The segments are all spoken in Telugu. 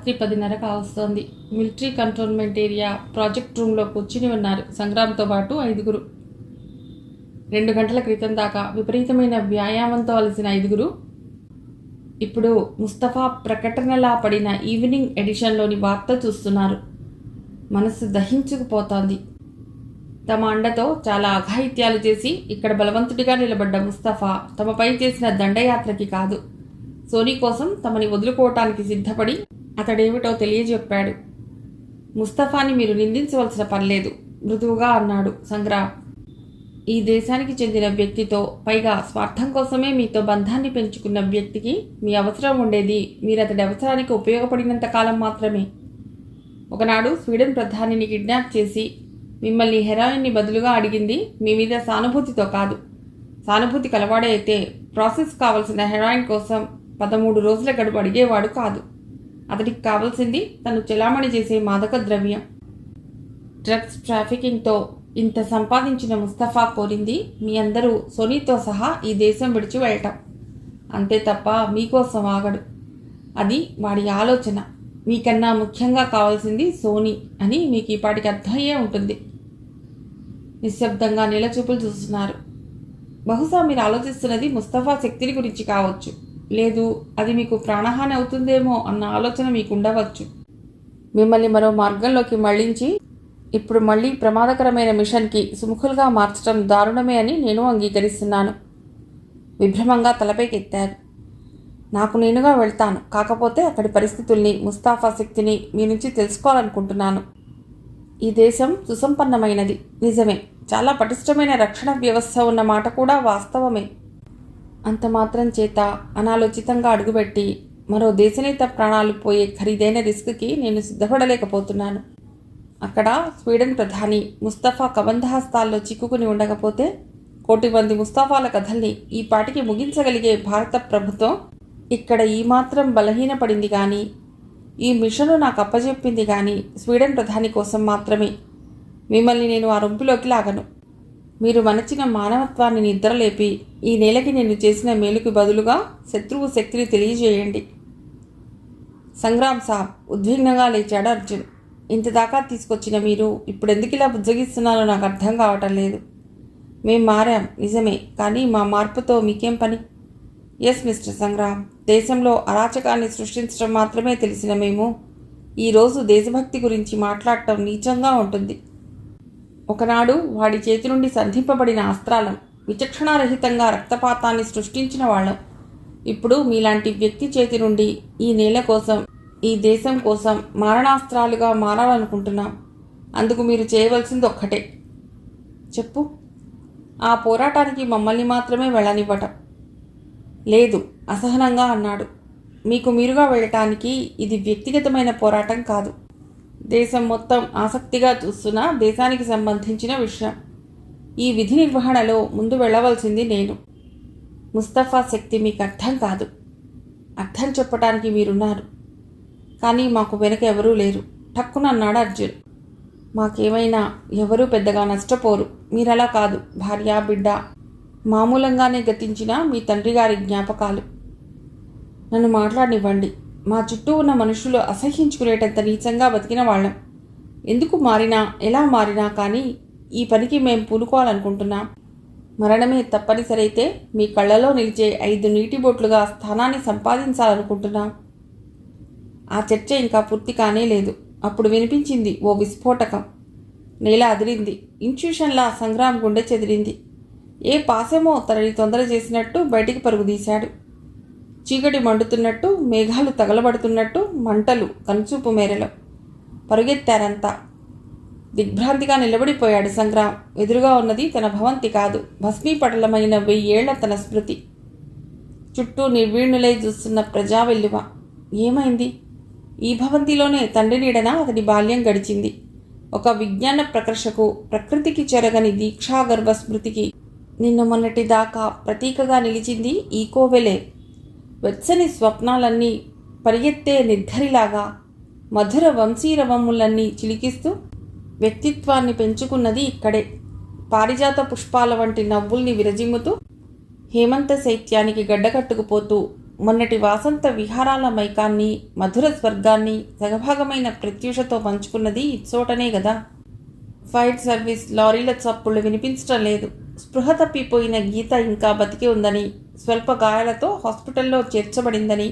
రాత్రి 10:30 కావస్తోంది. మిలిటరీ కంటోన్మెంట్ ఏరియా ప్రాజెక్ట్ రూమ్లో కూర్చుని ఉన్నారు సంగ్రామ్తో పాటు 5. 2 గంటల క్రితం దాకా విపరీతమైన వ్యాయామంతో అలసిన 5 ఇప్పుడు ముస్తఫా ప్రకటనలా పడిన ఈవినింగ్ ఎడిషన్లోని వార్త చూస్తున్నారు. మనసు దహించుకుపోతోంది. తమ అండతో చాలా అఘాయిత్యాలు చేసి ఇక్కడ బలవంతుడిగా నిలబడ్డ ముస్తఫా తమపై చేసిన దండయాత్రకి కాదు, సోనీ కోసం తమని వదులుకోవటానికి సిద్ధపడి అతడేమిటో తెలియజెప్పాడు. ముస్తఫాని మీరు నిందించవలసిన పనిలేదు, మృదువుగా అన్నాడు సంగ్రామ్. ఈ దేశానికి చెందిన వ్యక్తితో, పైగా స్వార్థం కోసమే మీతో బంధాన్ని పెంచుకున్న వ్యక్తికి మీ అవసరం ఉండేది మీరతడి అవసరానికి ఉపయోగపడినంత కాలం మాత్రమే. ఒకనాడు స్వీడన్ ప్రధానిని కిడ్నాప్ చేసి మిమ్మల్ని హెరాయిన్ని బదులుగా అడిగింది మీ మీద సానుభూతితో కాదు. సానుభూతి కలవాడే అయితే ప్రాసెస్ కావలసిన హెరాయిన్ కోసం 13 రోజుల గడువు అడిగేవాడు కాదు. అతడికి కావాల్సింది తను చెలామణి చేసే మాదక ద్రవ్యం. డ్రగ్స్ ట్రాఫికింగ్తో ఇంత సంపాదించిన ముస్తఫా కోరింది మీ అందరూ సోనీతో సహా ఈ దేశం విడిచి వెళ్ళటం. అంతే తప్ప మీకోసం ఆగడు. అది వాడి ఆలోచన. మీకన్నా ముఖ్యంగా కావాల్సింది సోనీ అని మీకు ఈపాటికి అర్థమయ్యే ఉంటుంది. నిశ్శబ్దంగా నీలచూపులు చూస్తున్నారు. బహుశా మీరు ఆలోచిస్తున్నది ముస్తఫా శక్తిని గురించి కావచ్చు, లేదు అది మీకు ప్రాణహాని అవుతుందేమో అన్న ఆలోచన మీకు ఉండవచ్చు. మిమ్మల్ని మరో మార్గంలోకి మళ్లించి ఇప్పుడు మళ్ళీ ప్రమాదకరమైన మిషన్కి సుముఖులుగా మార్చడం దారుణమే అని నేను అంగీకరిస్తున్నాను. విభ్రమంగా తలపైకెత్తారు. నాకు నేనుగా వెళ్తాను, కాకపోతే అక్కడి పరిస్థితుల్ని, ముస్తాఫా శక్తిని మీ నుంచి తెలుసుకోవాలనుకుంటున్నాను. ఈ దేశం సుసంపన్నమైనది నిజమే, చాలా పటిష్టమైన రక్షణ వ్యవస్థ ఉన్న మాట కూడా వాస్తవమే. అంత మాత్రం చేత అనాలోచితంగా అడుగుపెట్టి మరో దేశనేత ప్రాణాలు పోయే ఖరీదైన రిస్క్కి నేను సిద్ధపడలేకపోతున్నాను. అక్కడ స్వీడన్ ప్రధాని ముస్తఫా కబంధహస్తాల్లో చిక్కుకుని ఉండకపోతే 1,000,000 మంది ముస్తఫాల కథల్ని ఈ పాటికి ముగించగలిగే భారత ప్రభుత్వం ఇక్కడ ఈ మాత్రం బలహీనపడింది కానీ, ఈ మిషను నాకు అప్పజెప్పింది కానీ స్వీడన్ ప్రధాని కోసం మాత్రమే. మిమ్మల్ని నేను ఆ రొంపిలోకి లాగను. మీరు మనచిన మానవత్వాన్ని నిద్రలేపి ఈ నేలకి నేను చేసిన మేలుకి బదులుగా శత్రువు శక్తిని తెలియజేయండి. సంగ్రామ్ సాబ్, ఉద్విగ్నంగా లేచాడు అర్జున్. ఇంతదాకా తీసుకొచ్చిన మీరు ఇప్పుడెందుకు ఇలా బుజ్జగిస్తున్నారో నాకు అర్థం కావటం లేదు. మేం మారాం నిజమే, కానీ మా మార్పుతో మీకేం పని? ఎస్ మిస్టర్ సంగ్రామ్, దేశంలో అరాచకాన్ని సృష్టించడం మాత్రమే తెలిసిన మేము ఈరోజు దేశభక్తి గురించి మాట్లాడటం నీచంగా ఉంటుంది. ఒకనాడు వాడి చేతి నుండి సంధింపబడిన అస్త్రాలం, విచక్షణారహితంగా రక్తపాతాన్ని సృష్టించిన వాళ్ళం. ఇప్పుడు మీలాంటి వ్యక్తి చేతి నుండి ఈ నేల కోసం, ఈ దేశం కోసం మారణాస్త్రాలుగా మారాలనుకుంటున్నాం. అందుకు మీరు చేయవలసింది ఒక్కటే. చెప్పు. ఆ పోరాటానికి మమ్మల్ని మాత్రమే వెళ్ళనివ్వటం. లేదు, అసహనంగా అన్నాడు. మీకు మీరుగా వెళ్ళటానికి ఇది వ్యక్తిగతమైన పోరాటం కాదు. దేశం మొత్తం ఆసక్తిగా చూస్తున్న దేశానికి సంబంధించిన విషయం. ఈ విధి నిర్వహణలో ముందు వెళ్ళవలసింది నేను. ముస్తఫా శక్తి మీకు అర్థం కాదు. అర్థం చెప్పటానికి మీరున్నారు, కానీ మాకు వెనక ఎవరూ లేరు. ఠక్కున అన్నాడు అర్జున్. మాకేమైనా ఎవరూ పెద్దగా నష్టపోరు. మీరలా కాదు. భార్య బిడ్డ మామూలంగానే గతించిన మీ తండ్రి గారి జ్ఞాపకాలు. నన్ను మాట్లాడనివ్వండి. మా చుట్టూ ఉన్న మనుషులు అసహ్యించుకునేటంత నీచంగా బతికిన వాళ్ళం. ఎందుకు మారినా, ఎలా మారినా కానీ ఈ పనికి మేం పూనుకోవాలనుకుంటున్నాం. మరణమే తప్పనిసరైతే మీ కళ్ళలో నిలిచే 5 నీటి బొట్లుగా స్థానాన్ని సంపాదించాలనుకుంటున్నాం. ఆ చర్చ ఇంకా పూర్తి కానే లేదు. అప్పుడు వినిపించింది ఓ విస్ఫోటకం. నేల అదిరింది. ఇన్స్టిట్యూషన్లా సంగ్రామ్ గుండె చెదిరింది. ఏ పాసెమో తనని తొందర చేసినట్టు బయటికి పరుగుదీశాడు. చీకటి మండుతున్నట్టు, మేఘాలు తగలబడుతున్నట్టు, మంటలు కనుచూపు మేరలో పరుగెత్తారంతా. దిగ్భ్రాంతిగా నిలబడిపోయాడు సంగ్రామ్. ఎదురుగా ఉన్నది తన భవంతి కాదు, భస్మీపటలమైన 1000 ఏళ్ల తన స్మృతి. చుట్టూ నిర్వీణులై చూస్తున్న ప్రజా వెల్లువ. ఏమైంది? ఈ భవంతిలోనే తండ్రి నీడన అతడి బాల్యం గడిచింది. ఒక విజ్ఞాన ప్రకర్షకు, ప్రకృతికి చెరగని దీక్షాగర్భ స్మృతికి నిన్న మొన్నటి దాకా ప్రతీకగా నిలిచింది ఈ కోవెలే. వెచ్చని స్వప్నాలన్నీ పరిగెత్తే నిర్ధరిలాగా మధుర వంశీరవములన్నీ చిలికిస్తూ వ్యక్తిత్వాన్ని పెంచుకున్నది ఇక్కడే. పారిజాత పుష్పాల వంటి నవ్వుల్ని విరజిమ్ముతూ హేమంత శైత్యానికి గడ్డకట్టుకుపోతూ మొన్నటి వాసంత విహారాల మైకాన్ని, మధుర స్వర్గాన్ని సగభాగమైన ప్రత్యూషతో పంచుకున్నది ఇచ్చోటనే గదా. ఫైర్ సర్వీస్ లారీల చప్పుళ్ళు వినిపించటం లేదు. స్పృహ తప్పిపోయిన గీత ఇంకా బతికి ఉందని, స్వల్ప గాయాలతో హాస్పిటల్లో చేర్చబడిందని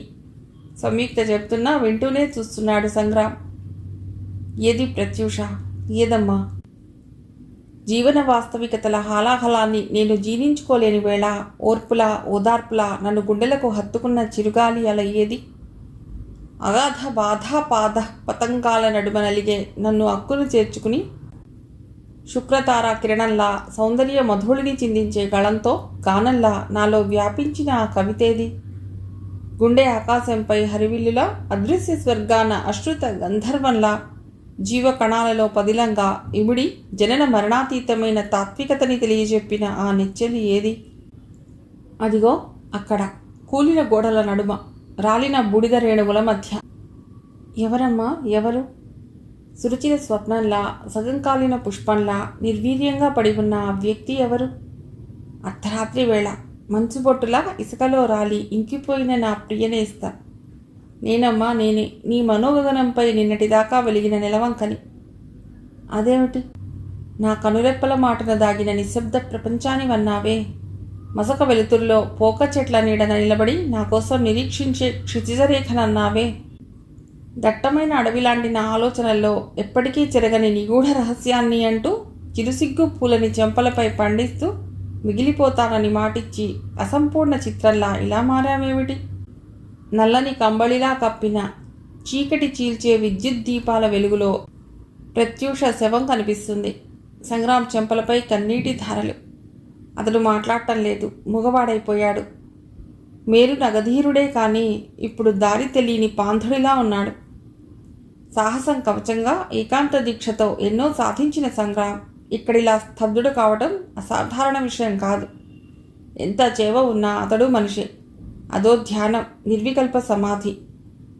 సంయుక్త చెప్తున్నా వింటూనే చూస్తున్నాడు సంగ్రామ్. ఏది ప్రత్యూష? ఏదమ్మా? జీవన వాస్తవికతల హాలాహలాన్ని నేను జీర్ణించుకోలేని వేళ ఓర్పులా ఓదార్పులా నన్ను గుండెలకు హత్తుకున్న చిరుగాలి అల ఏది? అగాధ బాధా పాద పతంగాల నడుమ నలిగే నన్ను అక్కును చేర్చుకుని శుక్రతార కిరణంలా సౌందర్య మధుళిని చిందించే గళంతో గానంలా నాలో వ్యాపించిన ఆ కవితేది? గుండె ఆకాశంపై హరివిల్లులా, అదృశ్య స్వర్గాన అశ్రుత గంధర్వంలా, జీవ కణాలలో పదిలంగా ఇమిడి జనన మరణాతీతమైన తాత్వికతని తెలియజెప్పిన ఆ నెచ్చెలి ఏది? అదిగో అక్కడ, కూలిన గోడల నడుమ, రాలిన బూడిద రేణువుల మధ్య. ఎవరమ్మా ఎవరు? సురుచిర స్వప్నంలా, సగంకాలిన పుష్పంలా నిర్వీర్యంగా పడి ఉన్న ఆ వ్యక్తి ఎవరు? అర్ధరాత్రి వేళ మంచుబొట్టులా ఇసుకలో రాలి ఇంకిపోయిన నా ప్రియనేస్తా. నేనమ్మా నేనే, నీ మనోగగనంపై నిన్నటిదాకా వెలిగిన నిలవంకని. అదేమిటి? నా కనురెప్పల మాటన దాగిన నిశ్శబ్ద ప్రపంచాన్ని వన్నావే. మసక వెలుతురులో పోక చెట్ల నీడన నిలబడి నా కోసం నిరీక్షించే క్షితిజరేఖనన్నావే. దట్టమైన అడవిలాంటి నా ఆలోచనల్లో ఎప్పటికీ చెరగని నిగూఢ రహస్యాన్ని అంటూ చిరుసిగ్గు పూలని చెంపలపై పండిస్తూ మిగిలిపోతానని మాటిచ్చి అసంపూర్ణ చిత్రంలా ఇలా మారామేమిటి? నల్లని కంబళిలా కప్పిన చీకటి చీల్చే విద్యుత్ దీపాల వెలుగులో ప్రత్యూష శవం కనిపిస్తుంది. సంగ్రామ్ చెంపలపై కన్నీటి ధారలు. అతడు మాట్లాడటం లేదు, మూగవాడైపోయాడు. మేరు నగధీరుడే కానీ ఇప్పుడు దారి తెలియని పాంధుడిలా ఉన్నాడు. సాహసం కవచంగా ఏకాంత దీక్షతో ఎన్నో సాధించిన సంగ్రామ్ ఇక్కడిలా స్తబ్దుడు కావడం అసాధారణ విషయం కాదు. ఎంత చేవ ఉన్నా అతడు మనిషే. అదో ధ్యానం, నిర్వికల్ప సమాధి.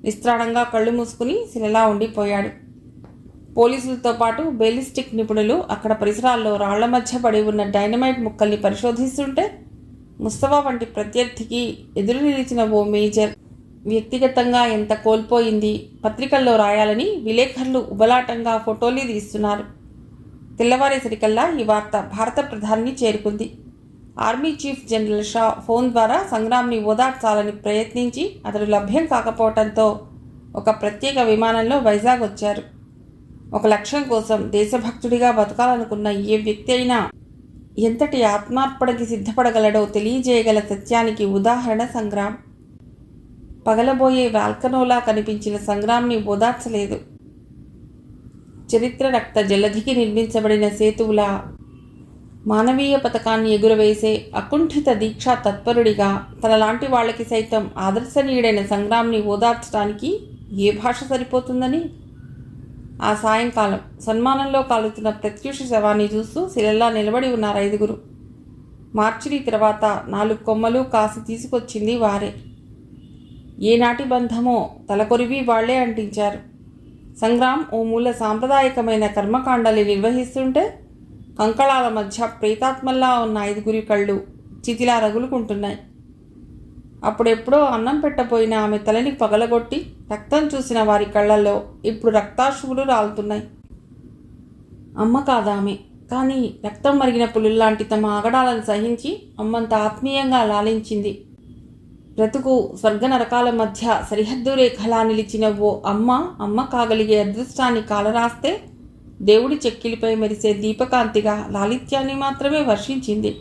నిస్త్రాణంగా కళ్ళు మూసుకుని శిలలా ఉండిపోయాడు. పోలీసులతో పాటు బేలిస్టిక్ నిపుణులు అక్కడ పరిసరాల్లో రాళ్ల మధ్య పడి ఉన్న డైనమైట్ ముక్కల్ని పరిశోధిస్తుంటే ముస్తఫా వంటి ప్రత్యర్థికి ఎదురు నిలిచిన ఓ మేజర్ వ్యక్తిగతంగా ఎంత కోల్పోయింది పత్రికల్లో రాయాలని విలేకరులు ఉబలాటంగా ఫోటోలు తీస్తున్నారు. తెల్లవారేసరికల్లా ఈ వార్త భారత ప్రధాని చేరుకుంది. Army chief general Shah phone ద్వారా సంగ్రామ్ని ఓదార్చాలని ప్రయత్నించి అతడు లభ్యం కాకపోవడంతో ఒక ప్రత్యేక విమానంలో వైజాగ్ వచ్చారు. ఒక లక్ష్యం కోసం దేశభక్తుడిగా బతకాలనుకున్న ఏ వ్యక్తి అయినా ఎంతటి ఆత్మార్పణకి సిద్ధపడగలడో తెలియజేయగల సత్యానికి ఉదాహరణ సంగ్రామ్. పగలబోయే వాల్కనోలా కనిపించిన సంగ్రామ్ని ఓదార్చలేదు. చరిత్ర రక్త జలధికి నిర్మించబడిన సేతువులా మానవీయ పథకాన్ని ఎగురవేసే అకుంఠిత దీక్షా తత్పరుడిగా తనలాంటి వాళ్ళకి సైతం ఆదర్శనీయుడైన సంగ్రామ్ని ఓదార్చడానికి ఏ భాష సరిపోతుందని? ఆ సాయంకాలం సన్మానంలో కాలుతున్న ప్రత్యూష శవాన్ని చూస్తూ శిలల్లా నిలబడి ఉన్నారు 5. మార్చిరి తర్వాత 4 కొమ్మలు కాసి తీసుకొచ్చింది వారే. ఏనాటి బంధమో తలకొరివి వాళ్లే అంటించారు. సంగ్రామ్ ఓ మూల సాంప్రదాయకమైన కర్మకాండలి నిర్వహిస్తుంటే కంకళాల మధ్య ప్రేతాత్మల్లా ఉన్న 5 కళ్ళు చితిలా రగులుకుంటున్నాయి. అప్పుడెప్పుడో అన్నం పెట్టపోయిన ఆమె తలని పగలగొట్టి రక్తం చూసిన వారి కళ్ళల్లో ఇప్పుడు రక్తాశువులు రాలుతున్నాయి. అమ్మ కాదామె, కానీ రక్తం మరిగిన పులుల్లాంటి తమ ఆగడాలను సహించి అమ్మంత ఆత్మీయంగా లాలించింది. బ్రతుకు స్వర్గ నరకాల మధ్య సరిహద్దు రేఖలా నిలిచిన ఓ అమ్మ కాగలిగే అదృష్టాన్ని కాలరాస్తే దేవుడి చెక్కిలిపై మెరిసే దీపకాంతిగా లాలిత్యాన్ని మాత్రమే వర్షించింది.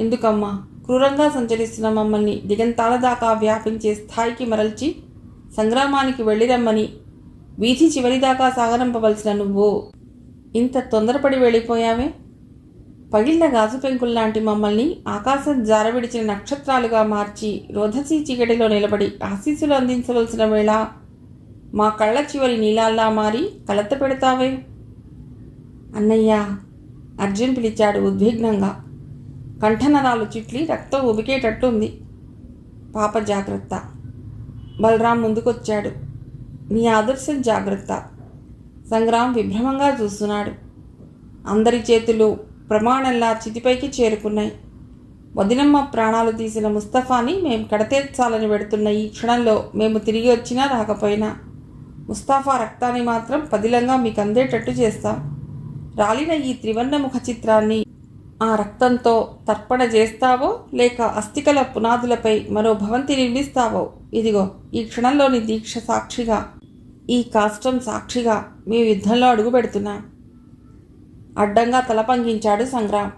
ఎందుకమ్మా క్రూరంగా సంచరిస్తున్న మమ్మల్ని దిగంతాల దాకా వ్యాపించే స్థాయికి మరల్చి సంగ్రామానికి వెళ్ళిరమ్మని వీధి చివరిదాకా సాగనంపవలసిన నువ్వు ఇంత తొందరపడి వెళ్ళిపోయావే? పగిళ్ల గాజు పెంకుల్లాంటి మమ్మల్ని ఆకాశం జారవిడిచిన నక్షత్రాలుగా మార్చి రోధసీ చీకటిలో నిలబడి ఆశీస్సులు అందించవలసిన వేళ మా కళ్ళ చివరి నీలాల్లా మారి కలత పెడతావే? అన్నయ్యా, అర్జున్ పిలిచాడు ఉద్విగ్నంగా. కంఠనరాలు చిట్లి రక్తం ఉబికేటట్టుంది. పాప జాగ్రత్త. బలరాం ముందుకొచ్చాడు. నీ ఆదర్శం జాగ్రత్త. సంగ్రామ్ విభ్రమంగా చూస్తున్నాడు. అందరి చేతులు ప్రమాణంలా చితిపైకి చేరుకున్నాయి. వదినమ్మ ప్రాణాలు తీసిన ముస్తఫాని మేము కడతేర్చాలని పెడుతున్న ఈ క్షణంలో మేము తిరిగి వచ్చినా రాకపోయినా ముస్తఫా రక్తాన్ని మాత్రం పదిలంగా మీకు అందేటట్టు చేస్తాం. రాలిన ఈ త్రివర్ణ ముఖ చిత్రాన్ని ఆ రక్తంతో తర్పణ చేస్తావో లేక అస్థికల పునాదులపై మరో భవంతి నిర్మిస్తావో, ఇదిగో ఈ క్షణంలోని దీక్ష సాక్షిగా, ఈ కాష్టం సాక్షిగా మేము యుద్ధంలో అడుగు పెడుతున్నాం. అడ్డంగా తలపంగించాడు సంగ్రామ్.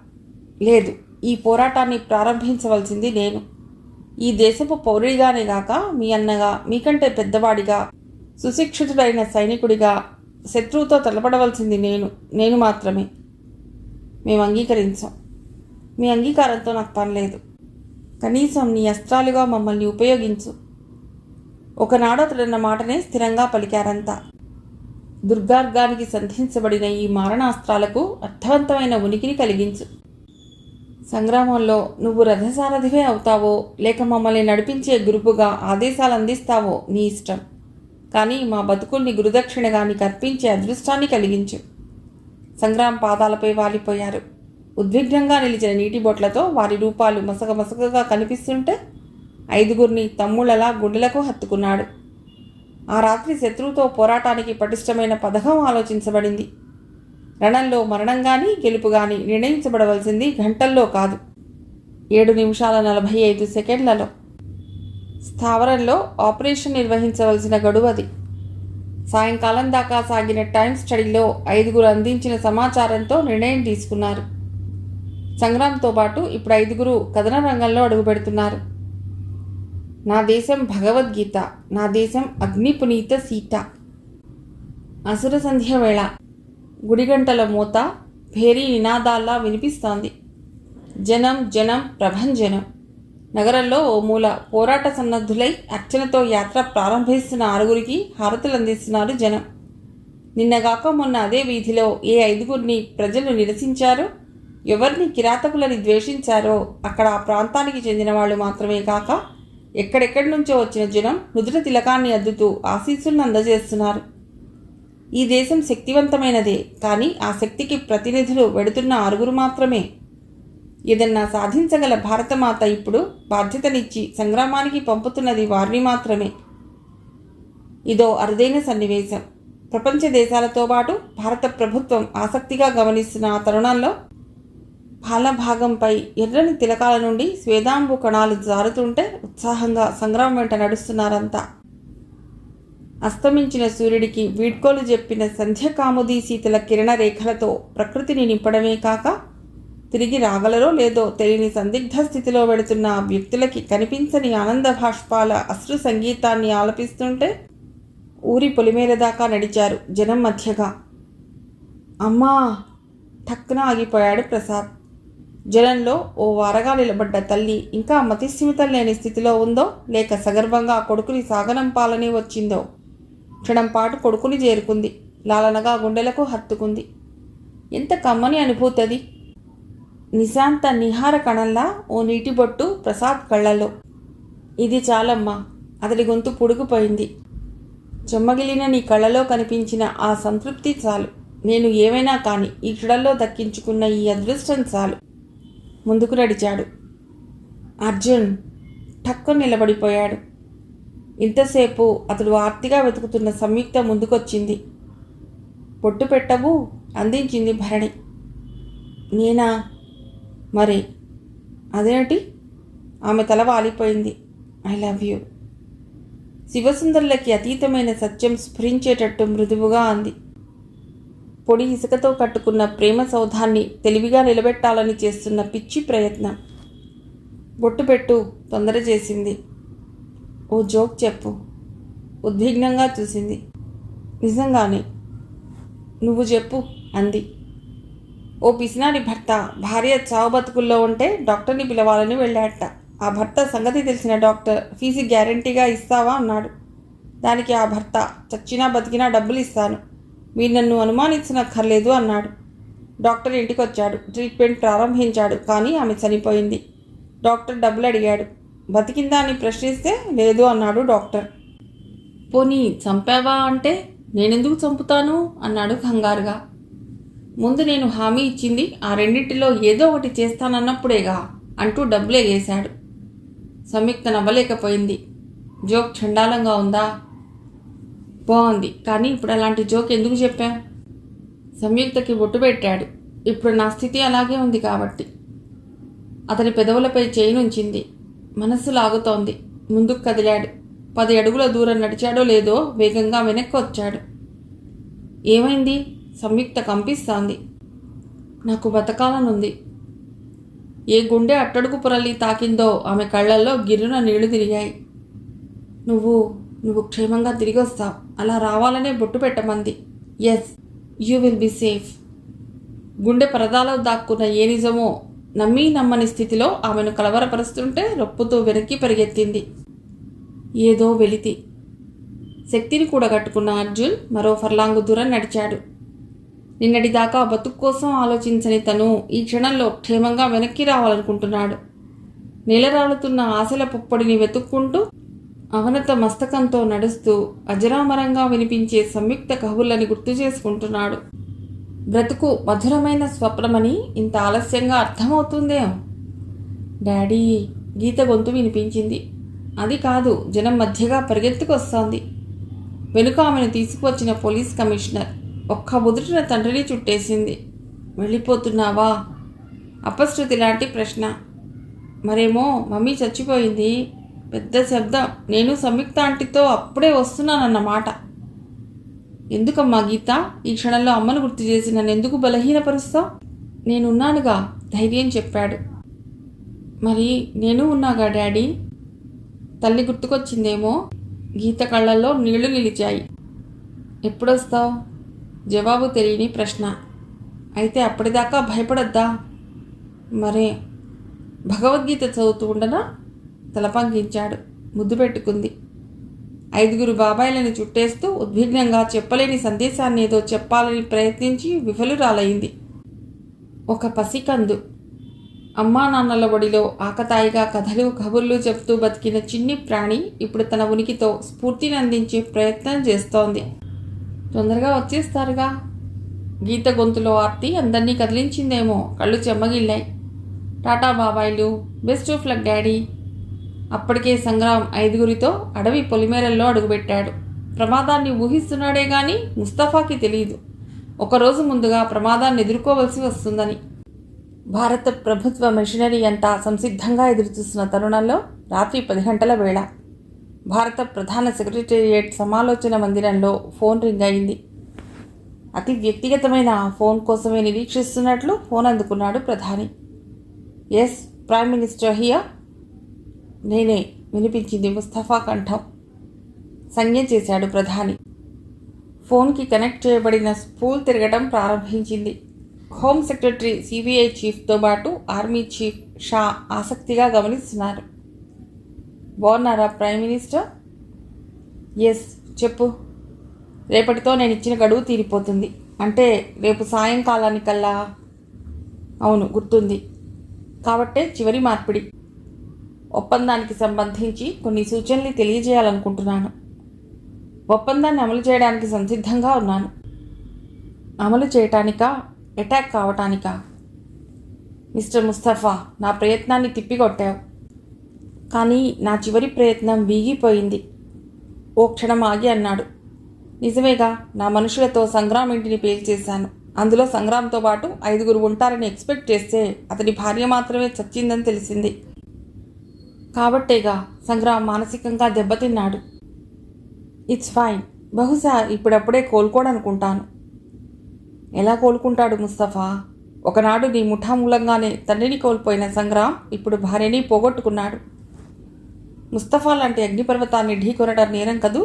లేదు, ఈ పోరాటాన్ని ప్రారంభించవలసింది నేను. ఈ దేశపు పౌరుడిగానే గాక మీ అన్నగా, మీకంటే పెద్దవాడిగా, సుశిక్షితుడైన సైనికుడిగా శత్రువుతో తలపడవలసింది నేను మాత్రమే. మేము అంగీకరించాం. మీ అంగీకారంతో నాకు పని లేదు. కనీసం నీ అస్త్రాలుగా మమ్మల్ని ఉపయోగించు. ఒకనాడు అతడన్న మాటనే స్థిరంగా పలికారంతా. దుర్గార్గానికి సంధించబడిన ఈ మారణాస్త్రాలకు అర్థవంతమైన ఉనికిని కలిగించు. సంగ్రామంలో నువ్వు రథసారథివే అవుతావో లేక మమ్మల్ని నడిపించే గురుపుగా ఆదేశాలు అందిస్తావో నీ ఇష్టం. కానీ మా బతుకుల్ని గురుదక్షిణగా నీకు అర్పించే అదృష్టాన్ని కలిగించు. సంగ్రామ్ పాదాలపై వాలిపోయారు. ఉద్విగ్నంగా నిలిచిన నీటి బొట్లతో వారి రూపాలు మసకమసకగా కనిపిస్తుంటే ఐదుగురిని తమ్ముళ్లలా గుండెలకు హత్తుకున్నాడు. ఆ రాత్రి శత్రువుతో పోరాటానికి పటిష్టమైన పథకం ఆలోచించబడింది. రణంలో మరణం కానీ గెలుపు కానీ నిర్ణయించబడవలసింది గంటల్లో కాదు, 7 నిమిషాల 45 సెకండ్లలో. స్థావరంలో ఆపరేషన్ నిర్వహించవలసిన గడువు అది. సాయంకాలం దాకా సాగిన టైమ్ స్టడీలో 5గురు అందించిన సమాచారంతో నిర్ణయం తీసుకున్నారు. సంగ్రామ్తో పాటు ఇప్పుడు 5గురు కథన రంగంలో అడుగుపెడుతున్నారు. నా దేశం భగవద్గీత, నా దేశం అగ్నిపునీత సీత. అసుర సంధ్య వేళ గుడిగంటల మోత భేరీ నినాదాల్లా వినిపిస్తోంది. జనం జనం ప్రభంజనం. నగరంలో ఓ మూల పోరాట సన్నద్ధులై అర్చనతో యాత్ర ప్రారంభిస్తున్న 6గురికి హారతులు అందిస్తున్నారు జనం. నిన్నగాక మొన్న అదే వీధిలో ఏ 5గురిని ప్రజలు నిరసించారో, ఎవరిని కిరాతకులని ద్వేషించారో అక్కడ ఆ ప్రాంతానికి చెందిన వాళ్ళు మాత్రమే కాక ఎక్కడెక్కడి నుంచో వచ్చిన జనం నుదుట తిలకాన్ని అద్దుతూ ఆశీస్సులను అందజేస్తున్నారు. ఈ దేశం శక్తివంతమైనదే, కానీ ఆ శక్తికి ప్రతినిధులు వెడుతున్న 6గురు మాత్రమే. ఏదన్నా సాధించగల భారతమాత ఇప్పుడు బాధ్యతనిచ్చి సంగ్రామానికి పంపుతున్నది వారిని మాత్రమే. ఇదో అరుదైన సన్నివేశం. ప్రపంచ దేశాలతో పాటు భారత ప్రభుత్వం ఆసక్తిగా గమనిస్తున్న ఆ తరుణంలో పాలభాగంపై ఎర్రని తిలకాల నుండి స్వేదాంబు కణాలు జారుతుంటే ఉత్సాహంగా సంగ్రామం వెంట నడుస్తున్నారంతా. అస్తమించిన సూర్యుడికి వీడ్కోలు చెప్పిన సంధ్యకాముదీ శీతల కిరణ రేఖలతో ప్రకృతిని నింపడమే కాక తిరిగి రాగలరో లేదో తెలియని సందిగ్ధ స్థితిలో వెళుతున్న ఆ వ్యక్తులకి కనిపించని ఆనంద భాష్పాల అశ్రు సంగీతాన్ని ఆలపిస్తుంటే ఊరి పొలిమేర దాకా నడిచారు జనం మధ్యగా. అమ్మా! ఠక్కున ఆగిపోయాడు ప్రసాద్. జనంలో ఓ వారగా నిలబడ్డ తల్లి ఇంకా మతిస్థిమితం లేని స్థితిలో ఉందో లేక సగర్భంగా కొడుకుని సాగనంపాలని వచ్చిందో క్షణం పాటు కొడుకుని చేరుకుంది. లాలనగా గుండెలకు హత్తుకుంది. ఎంత కమ్మని అనుభూతది. నిశాంత నిహార కణంలా ఓ నీటి బొట్టు ప్రసాద్ కళ్ళల్లో. ఇది చాలమ్మా. అతడి గొంతు పుడుకుపోయింది. చెమ్మగిలిన నీ కళ్ళలో కనిపించిన ఆ సంతృప్తి చాలు. నేను ఏమైనా కానీ ఈ క్షణంలో దక్కించుకున్న ఈ అదృష్టం చాలు. ముందుకు నడిచాడు. అర్జున్ ఠక్కు నిలబడిపోయాడు. ఇంతసేపు అతడు ఆర్తిగా వెతుకుతున్న సంయుక్త ముందుకొచ్చింది. పొట్టు పెట్టవు అందించింది భరణి. నేనా? మరి అదేమిటి? ఆమె తల వాలిపోయింది. I love you. శివసుందరులకి అతీతమైన సత్యం స్ఫురించేటట్టు మృదువుగా అంది. పొడి ఇసుకతో కట్టుకున్న ప్రేమ సౌధాన్ని తెలివిగా నిలబెట్టాలని చేస్తున్న పిచ్చి ప్రయత్నం. బొట్టు పెట్టు తొందర చేసింది. ఓ జోక్ చెప్పు. ఉద్విగ్నంగా చూసింది. నిజంగానే. నువ్వు చెప్పు అంది. ఓ పిసినారి భర్త భార్య చావు బతుకుల్లో ఉంటే డాక్టర్ని పిలవాలని వెళ్ళాట. ఆ భర్త సంగతి తెలిసిన డాక్టర్ ఫీజు గ్యారంటీగా ఇస్తావా అన్నాడు. దానికి ఆ భర్త చచ్చినా బతికినా డబ్బులు ఇస్తాను, మీరు నన్ను అనుమానించనక్కర్లేదు అన్నాడు. డాక్టర్ ఇంటికి వచ్చాడు. ట్రీట్మెంట్ ప్రారంభించాడు. కానీ ఆమె చనిపోయింది. డాక్టర్ డబ్బులు అడిగాడు. బతికిందా అని ప్రశ్నిస్తే లేదు అన్నాడు డాక్టర్. పోనీ చంపావా అంటే నేనెందుకు చంపుతాను అన్నాడు కంగారుగా. ముందు నేను హామీ ఇచ్చింది ఆ రెండింటిలో ఏదో ఒకటి చేస్తానన్నప్పుడేగా అంటూ డబ్బులు ఎగేశాడు. సంయుక్త నవ్వలేకపోయింది. జోక్ చండాలంగా ఉందా? బాగుంది, కానీ ఇప్పుడు అలాంటి జోక్ ఎందుకు చెప్పాం? సంయుక్తకి బొట్టు పెట్టాడు. ఇప్పుడు నా స్థితి అలాగే ఉంది కాబట్టి. అతని పెదవులపై చేయి నుంచింది. మనస్సు లాగుతోంది. ముందుకు కదిలాడు. 10 అడుగుల దూరం నడిచాడో లేదో వేగంగా వెనక్కి వచ్చాడు. ఏమైంది? సంయుక్త కంపిస్తోంది. నాకు బతకాలనుంది. ఏ గుండె అట్టడుగు పొరల్ని తాకిందో ఆమె కళ్ళల్లో గిర్రున నీళ్లు తిరిగాయి. నువ్వు క్షేమంగా తిరిగి వస్తావు. అలా రావాలనే బొట్టు పెట్టమంది. Yes, you will be safe. గుండె పరదాలో దాక్కున్న ఏ నిజమో నమ్మని స్థితిలో ఆమెను కలవరపరుస్తుంటే రొప్పుతూ వెనక్కి పరిగెత్తింది. ఏదో వెలితి. శక్తిని కూడా కట్టుకున్న అర్జున్ మరో ఫర్లాంగు దూరం నడిచాడు. నిన్నటిదాకా బతుకు కోసం ఆలోచించని తను ఈ క్షణంలో క్షేమంగా వెనక్కి రావాలనుకుంటున్నాడు. నీలరాలుతున్న ఆశల పుప్పొడిని వెతుక్కుంటూ అవనత మస్తకంతో నడుస్తూ అజరామరంగా వినిపించే సంయుక్త కబుర్లని గుర్తు చేసుకుంటున్నాడు. బ్రతుకు మధురమైన స్వప్నమని ఇంత ఆలస్యంగా అర్థమవుతుందేమో. డాడీ, గీత గొంతు వినిపించింది. అది కాదు, జనం మధ్యగా పరిగెత్తుకొస్తోంది. వెనుక ఆమెను తీసుకువచ్చిన పోలీస్ కమిషనర్ ఒక్క బుదుటిన తండ్రిని చుట్టేసింది. వెళ్ళిపోతున్నావా? అపశృతి లాంటి ప్రశ్న. మరేమో మమ్మీ చచ్చిపోయింది. పెద్ద శబ్దం. నేను సంయుక్త ఆంటీతో అప్పుడే వస్తున్నానన్నమాట. ఎందుకమ్మా గీత, ఈ క్షణంలో అమ్మను గుర్తు చేసి నన్ను ఎందుకు బలహీనపరుస్తావు? నేనున్నానుగా, ధైర్యం చెప్పాడు. మరి నేను ఉన్నాగా డాడీ. తల్లి గుర్తుకొచ్చిందేమో. గీత కళ్ళల్లో నీళ్లు నిలిచాయి. ఎప్పుడొస్తావు? జవాబు తెలియని ప్రశ్న. అయితే అప్పటిదాకా భయపడద్దా? మరే. భగవద్గీత చదువుతూ ఉండనా? తలపంకించాడు. ముద్దు పెట్టుకుంది. 5 బాబాయిలను చుట్టేస్తూ ఉద్విగ్నంగా చెప్పలేని సందేశాన్ని ఏదో చెప్పాలని ప్రయత్నించి విఫలురాలైంది. ఒక పసికందు. అమ్మా నాన్నల ఒడిలో ఆకతాయిగా కథలు కబుర్లు చెప్తూ బతికిన చిన్ని ప్రాణి ఇప్పుడు తన ఉనికితో స్ఫూర్తిని అందించే ప్రయత్నం చేస్తోంది. తొందరగా వచ్చేస్తారుగా. గీత గొంతులో ఆర్తి అందరినీ కదిలించిందేమో. కళ్ళు చెమ్మగిల్లాయి. టాటా బాబాయిలు, బెస్ట్ ఆఫ్ లక్ డాడీ. అప్పటికే సంగ్రామ్ 5 అడవి పొలిమేరల్లో అడుగుపెట్టాడు. ప్రమాదాన్ని ఊహిస్తున్నాడే గాని ముస్తఫాకి తెలియదు ఒకరోజు ముందుగా ప్రమాదాన్ని ఎదుర్కోవలసి వస్తుందని. భారత ప్రభుత్వ మెషినరీ అంతా సంసిద్ధంగా ఎదురుచూస్తున్న తరుణంలో రాత్రి 10 గంటల వేళ భారత ప్రధాన సెక్రటేరియట్ సమాలోచన మందిరంలో ఫోన్ రింగ్ అయింది. అతి వ్యక్తిగతమైన ఫోన్ కోసమే నిరీక్షిస్తున్నట్లు ఫోన్ అందుకున్నాడు ప్రధాని. Yes, prime minister here. నేనే, వినిపించింది ముస్తఫా కంఠం. సంజ్ఞ చేశాడు ప్రధాని. ఫోన్కి కనెక్ట్ చేయబడిన స్పూల్ తిరగడం ప్రారంభించింది. హోమ్ సెక్రటరీ, సిబిఐ చీఫ్తో పాటు ఆర్మీ చీఫ్ షా ఆసక్తిగా గమనిస్తున్నారు. బాగున్నారా ప్రైమ్ మినిస్టర్? ఎస్, చెప్పు. రేపటితో నేను ఇచ్చిన గడువు తీరిపోతుంది. అంటే రేపు సాయంకాలానికల్లా? అవును, గుర్తుంది. కాబట్టే చివరి మార్పిడి. ఒప్పందానికి సంబంధించి కొన్ని సూచనలు తెలియజేయాలనుకుంటున్నాను. ఒప్పందాన్ని అమలు చేయడానికి సంసిద్ధంగా ఉన్నాను. అమలు చేయటానికా, అటాక్ కావటానికా? మిస్టర్ ముస్తఫా, నా ప్రయత్నాన్ని తిప్పికొట్టావు. కానీ నా చివరి ప్రయత్నం వీగిపోయింది. ఓ క్షణం ఆగి అన్నాడు. నిజమేగా, నా మనుషులతో సంగ్రామ్ ఇంటిని పేల్చేశాను. అందులో సంగ్రామ్తో పాటు 5 ఉంటారని ఎక్స్పెక్ట్ చేస్తే అతని భార్య మాత్రమే చచ్చిందని తెలిసింది. కాబట్టేగా సంగ్రామ్ మానసికంగా దెబ్బతిన్నాడు. It's fine. బహుశా ఇప్పుడప్పుడే కోలుకోడనుకుంటాను. ఎలా కోలుకుంటాడు ముస్తఫా? ఒకనాడు నీ ముఠా మూలంగానే తండ్రిని కోల్పోయిన సంగ్రామ్ ఇప్పుడు భార్యని పోగొట్టుకున్నాడు. ముస్తఫా లాంటి అగ్నిపర్వతాన్ని ఢీకొనడం నేరం కదూ?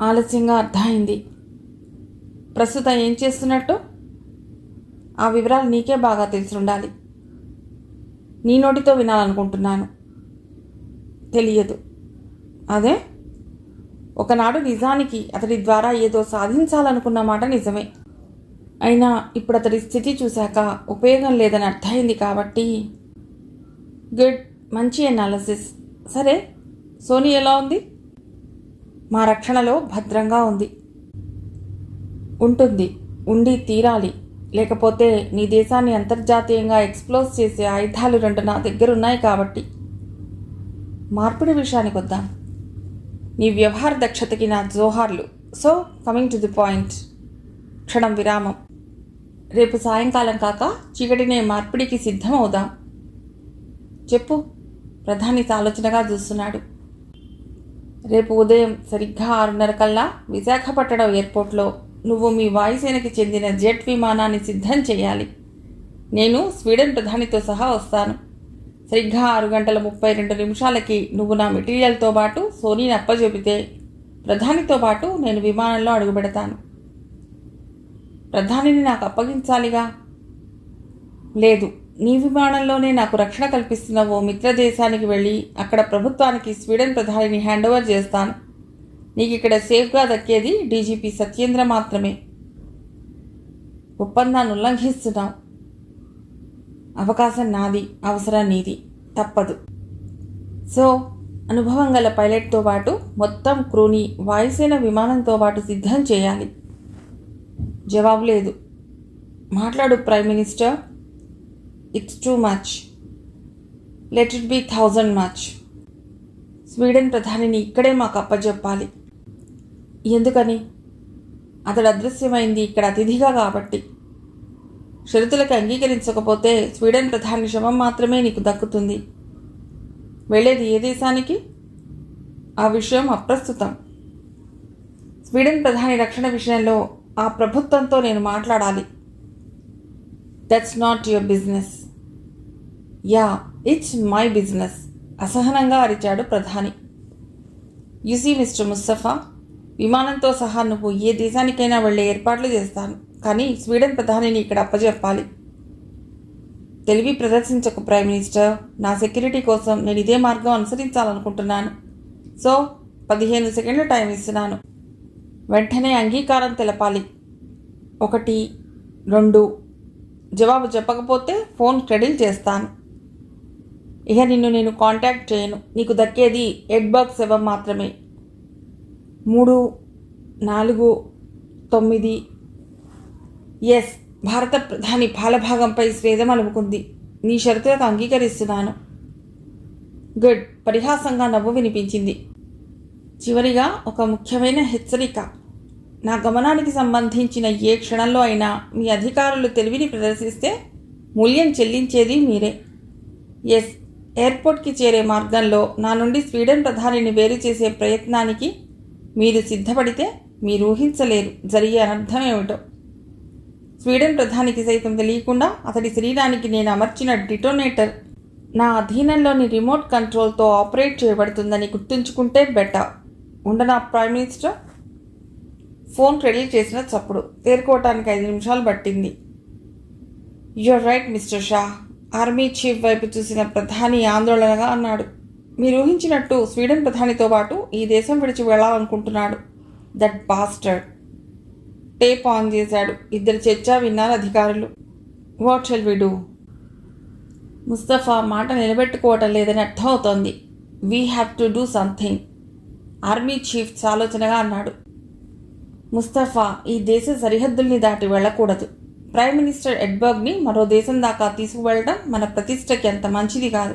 ఆలస్యంగా అర్థమైంది. ప్రస్తుతం ఏం చేస్తున్నట్టు? ఆ వివరాలు నీకే బాగా తెలిసి ఉండాలి. నీ నోటితో వినాలనుకుంటున్నాను. తెలియదు. అదే, ఒకనాడు నిజానికి అతడి ద్వారా ఏదో సాధించాలనుకున్న మాట నిజమే. అయినా ఇప్పుడు అతడి స్థితి చూశాక ఉపయోగం లేదని అర్థమైంది కాబట్టి. గుడ్, మంచి అనాలిసిస్. సరే, సోనీ ఎలా ఉంది? మా రక్షణలో భద్రంగా ఉంది. ఉంటుంది, ఉండి తీరాలి. లేకపోతే నీ దేశాన్ని అంతర్జాతీయంగా ఎక్స్ప్లోజ్ చేసే ఆయుధాలు 2 నా దగ్గరున్నాయి కాబట్టి. మార్పిడి విషయానికి వద్దాం. నీ వ్యవహార దక్షతకి నా జోహార్లు. So coming to the point. క్షణం విరామం. రేపు సాయంకాలం కాక చీకటినే మార్పిడికి సిద్ధం అవుదాం. చెప్పు. ప్రధాని ఆలోచనగా చూస్తున్నాడు. రేపు ఉదయం సరిగ్గా 6:30 కల్లా విశాఖపట్నం ఎయిర్పోర్ట్లో నువ్వు మీ వాయుసేనకి చెందిన జెట్ విమానాన్ని సిద్ధం చేయాలి. నేను స్వీడన్ ప్రధానితో సహా వస్తాను. సరిగ్గా 6:32 నువ్వు నా మెటీరియల్తో పాటు సోనీని అప్పచెబితే ప్రధానితో పాటు నేను విమానంలో అడుగుపెడతాను. ప్రధానిని నాకు అప్పగించాలిగా. లేదు, నీ విమానంలోనే నాకు రక్షణ కల్పిస్తున్న ఓ మిత్ర దేశానికి వెళ్ళి అక్కడ ప్రభుత్వానికి స్వీడన్ ప్రధానిని హ్యాండ్ ఓవర్ చేస్తాను. నీకు ఇక్కడ సేఫ్గా దక్కేది డీజీపీ సత్యేంద్ర మాత్రమే. ఒప్పందాన్ని ఉల్లంఘిస్తున్నావు. అవకాశం నాది, అవసరం నీది. తప్పదు. సో అనుభవం గల పైలట్తో పాటు మొత్తం క్రూని వాయుసేన విమానంతో పాటు సిద్ధం చేయాలి. జవాబు లేదు. మాట్లాడు prime minister. It's too much. Let it be 1000 much. Sweden ప్రధానిని ఇక్కడే మాకు అప్పచెప్పాలి. ఎందుకని? అతడు అదృశ్యమైంది ఇక్కడ అతిథిగా కాబట్టి. షరతులకు అంగీకరించకపోతే స్వీడన్ ప్రధాని శవం మాత్రమే నీకు దక్కుతుంది. వెళ్ళేది ఏ దేశానికి? ఆ విషయం అప్రస్తుతం. స్వీడన్ ప్రధాని రక్షణ విషయంలో ఆ ప్రభుత్వంతో నేను మాట్లాడాలి. That's not your business. Yeah, it's my business. అసహనంగా అరిచాడు ప్రధాని. యుసీ మిస్టర్ ముస్తఫా, విమానంతో సహా నువ్వు ఏ దేశానికైనా వెళ్ళే ఏర్పాట్లు చేస్తాను, కానీ స్వీడన్ ప్రధానిని ఇక్కడ అప్పచెప్పాలి. తెలివి ప్రదర్శించకు ప్రైమ్ మినిస్టర్. నా సెక్యూరిటీ కోసం నేను ఇదే మార్గం అనుసరించాలనుకుంటున్నాను. సో 15 సెకండ్ల టైం ఇస్తున్నాను. వెంటనే అంగీకారం తెలపాలి. 1, 2. జవాబు చెప్పకపోతే ఫోన్ షెడ్యూల్ చేస్తాను. ఇక నిన్ను నేను కాంటాక్ట్ చేయను. నీకు దక్కేది ఎడ్బర్గ్ శవం మాత్రమే. 3, 4, 9. ఎస్, భారత ప్రధాని పాలభాగంపై స్వేదం అలుముకుంది. నీ షరతులకు అంగీకరిస్తున్నాను. గుడ్. పరిహాసంగా నవ్వు వినిపించింది. చివరిగా ఒక ముఖ్యమైన హెచ్చరిక. నా గమనానికి సంబంధించిన ఏ క్షణంలో అయినా మీ అధికారులు తెలివిని ప్రదర్శిస్తే మూల్యం చెల్లించేది మీరే. ఎస్, ఎయిర్పోర్ట్కి చేరే మార్గంలో నా నుండి స్వీడన్ ప్రధానిని వేరు చేసే ప్రయత్నానికి మీరు సిద్ధపడితే మీరు ఊహించలేరు జరిగే అనర్థం ఏమిటో. స్వీడన్ ప్రధానికి సైతం తెలియకుండా అతడి శరీరానికి నేను అమర్చిన డిటోనేటర్ నా అధీనంలోని రిమోట్ కంట్రోల్తో ఆపరేట్ చేయబడుతుందని గుర్తుంచుకుంటే బెటర్. ఉండనా ప్రైమ్ మినిస్టర్? ఫోన్ రెడీ చేసిన చప్పుడు. తేరుకోవటానికి 5 నిమిషాలు పట్టింది. You're right mister Shah. Army chief వైపు చూసిన ప్రధాని ఆందోళనగా అన్నాడు. మీరు ఊహించినట్టు స్వీడన్ ప్రధానితో పాటు ఈ దేశం విడిచి వెళ్లాలనుకుంటున్నాడు. That bastard. టేప్ ఆన్ చేశాడు. 2 చర్చ విన్నారు అధికారులు. What shall we do? Mustafa మాట నిలబెట్టుకోవటం లేదని అర్థం అవుతోంది. We have to do something. Army chief ఆలోచనగా అన్నాడు. ముస్తఫా ఈ దేశ సరిహద్దుల్ని దాటి వెళ్ళకూడదు. ప్రైమ్ మినిస్టర్ ఎడ్బర్గ్ని మరో దేశం దాకా తీసుకువెళ్ళడం మన ప్రతిష్టకి అంత మంచిది కాదు.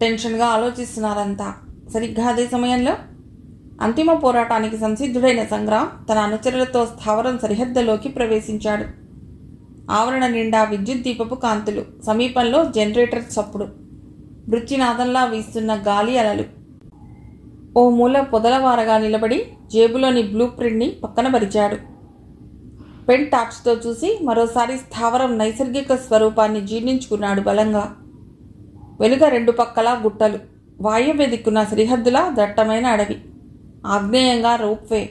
టెన్షన్గా ఆలోచిస్తున్నారంతా. సరిగ్గా అదే సమయంలో అంతిమ పోరాటానికి సంసిద్ధుడైన సంగ్రామ్ తన అనుచరులతో స్థావరం సరిహద్దులోకి ప్రవేశించాడు. ఆవరణ నిండా విద్యుత్ దీపపు కాంతులు. సమీపంలో జనరేటర్ చప్పుడు. మృత్యునాదంలా వీస్తున్న గాలి అలలు. ఓ మూల పొదలవారగా నిలబడి జేబులోని బ్లూ ప్రింట్ని పక్కన పరిచాడు. పెన్ టార్చ్తో చూసి మరోసారి స్థావరం నైసర్గిక స్వరూపాన్ని జీర్ణించుకున్నాడు బలంగా. వెనుక 2 పక్కలా గుట్టలు. వాయవ్య దిక్కున సరిహద్దులా దట్టమైన అడవి. ఆగ్నేయంగా రోప్వే.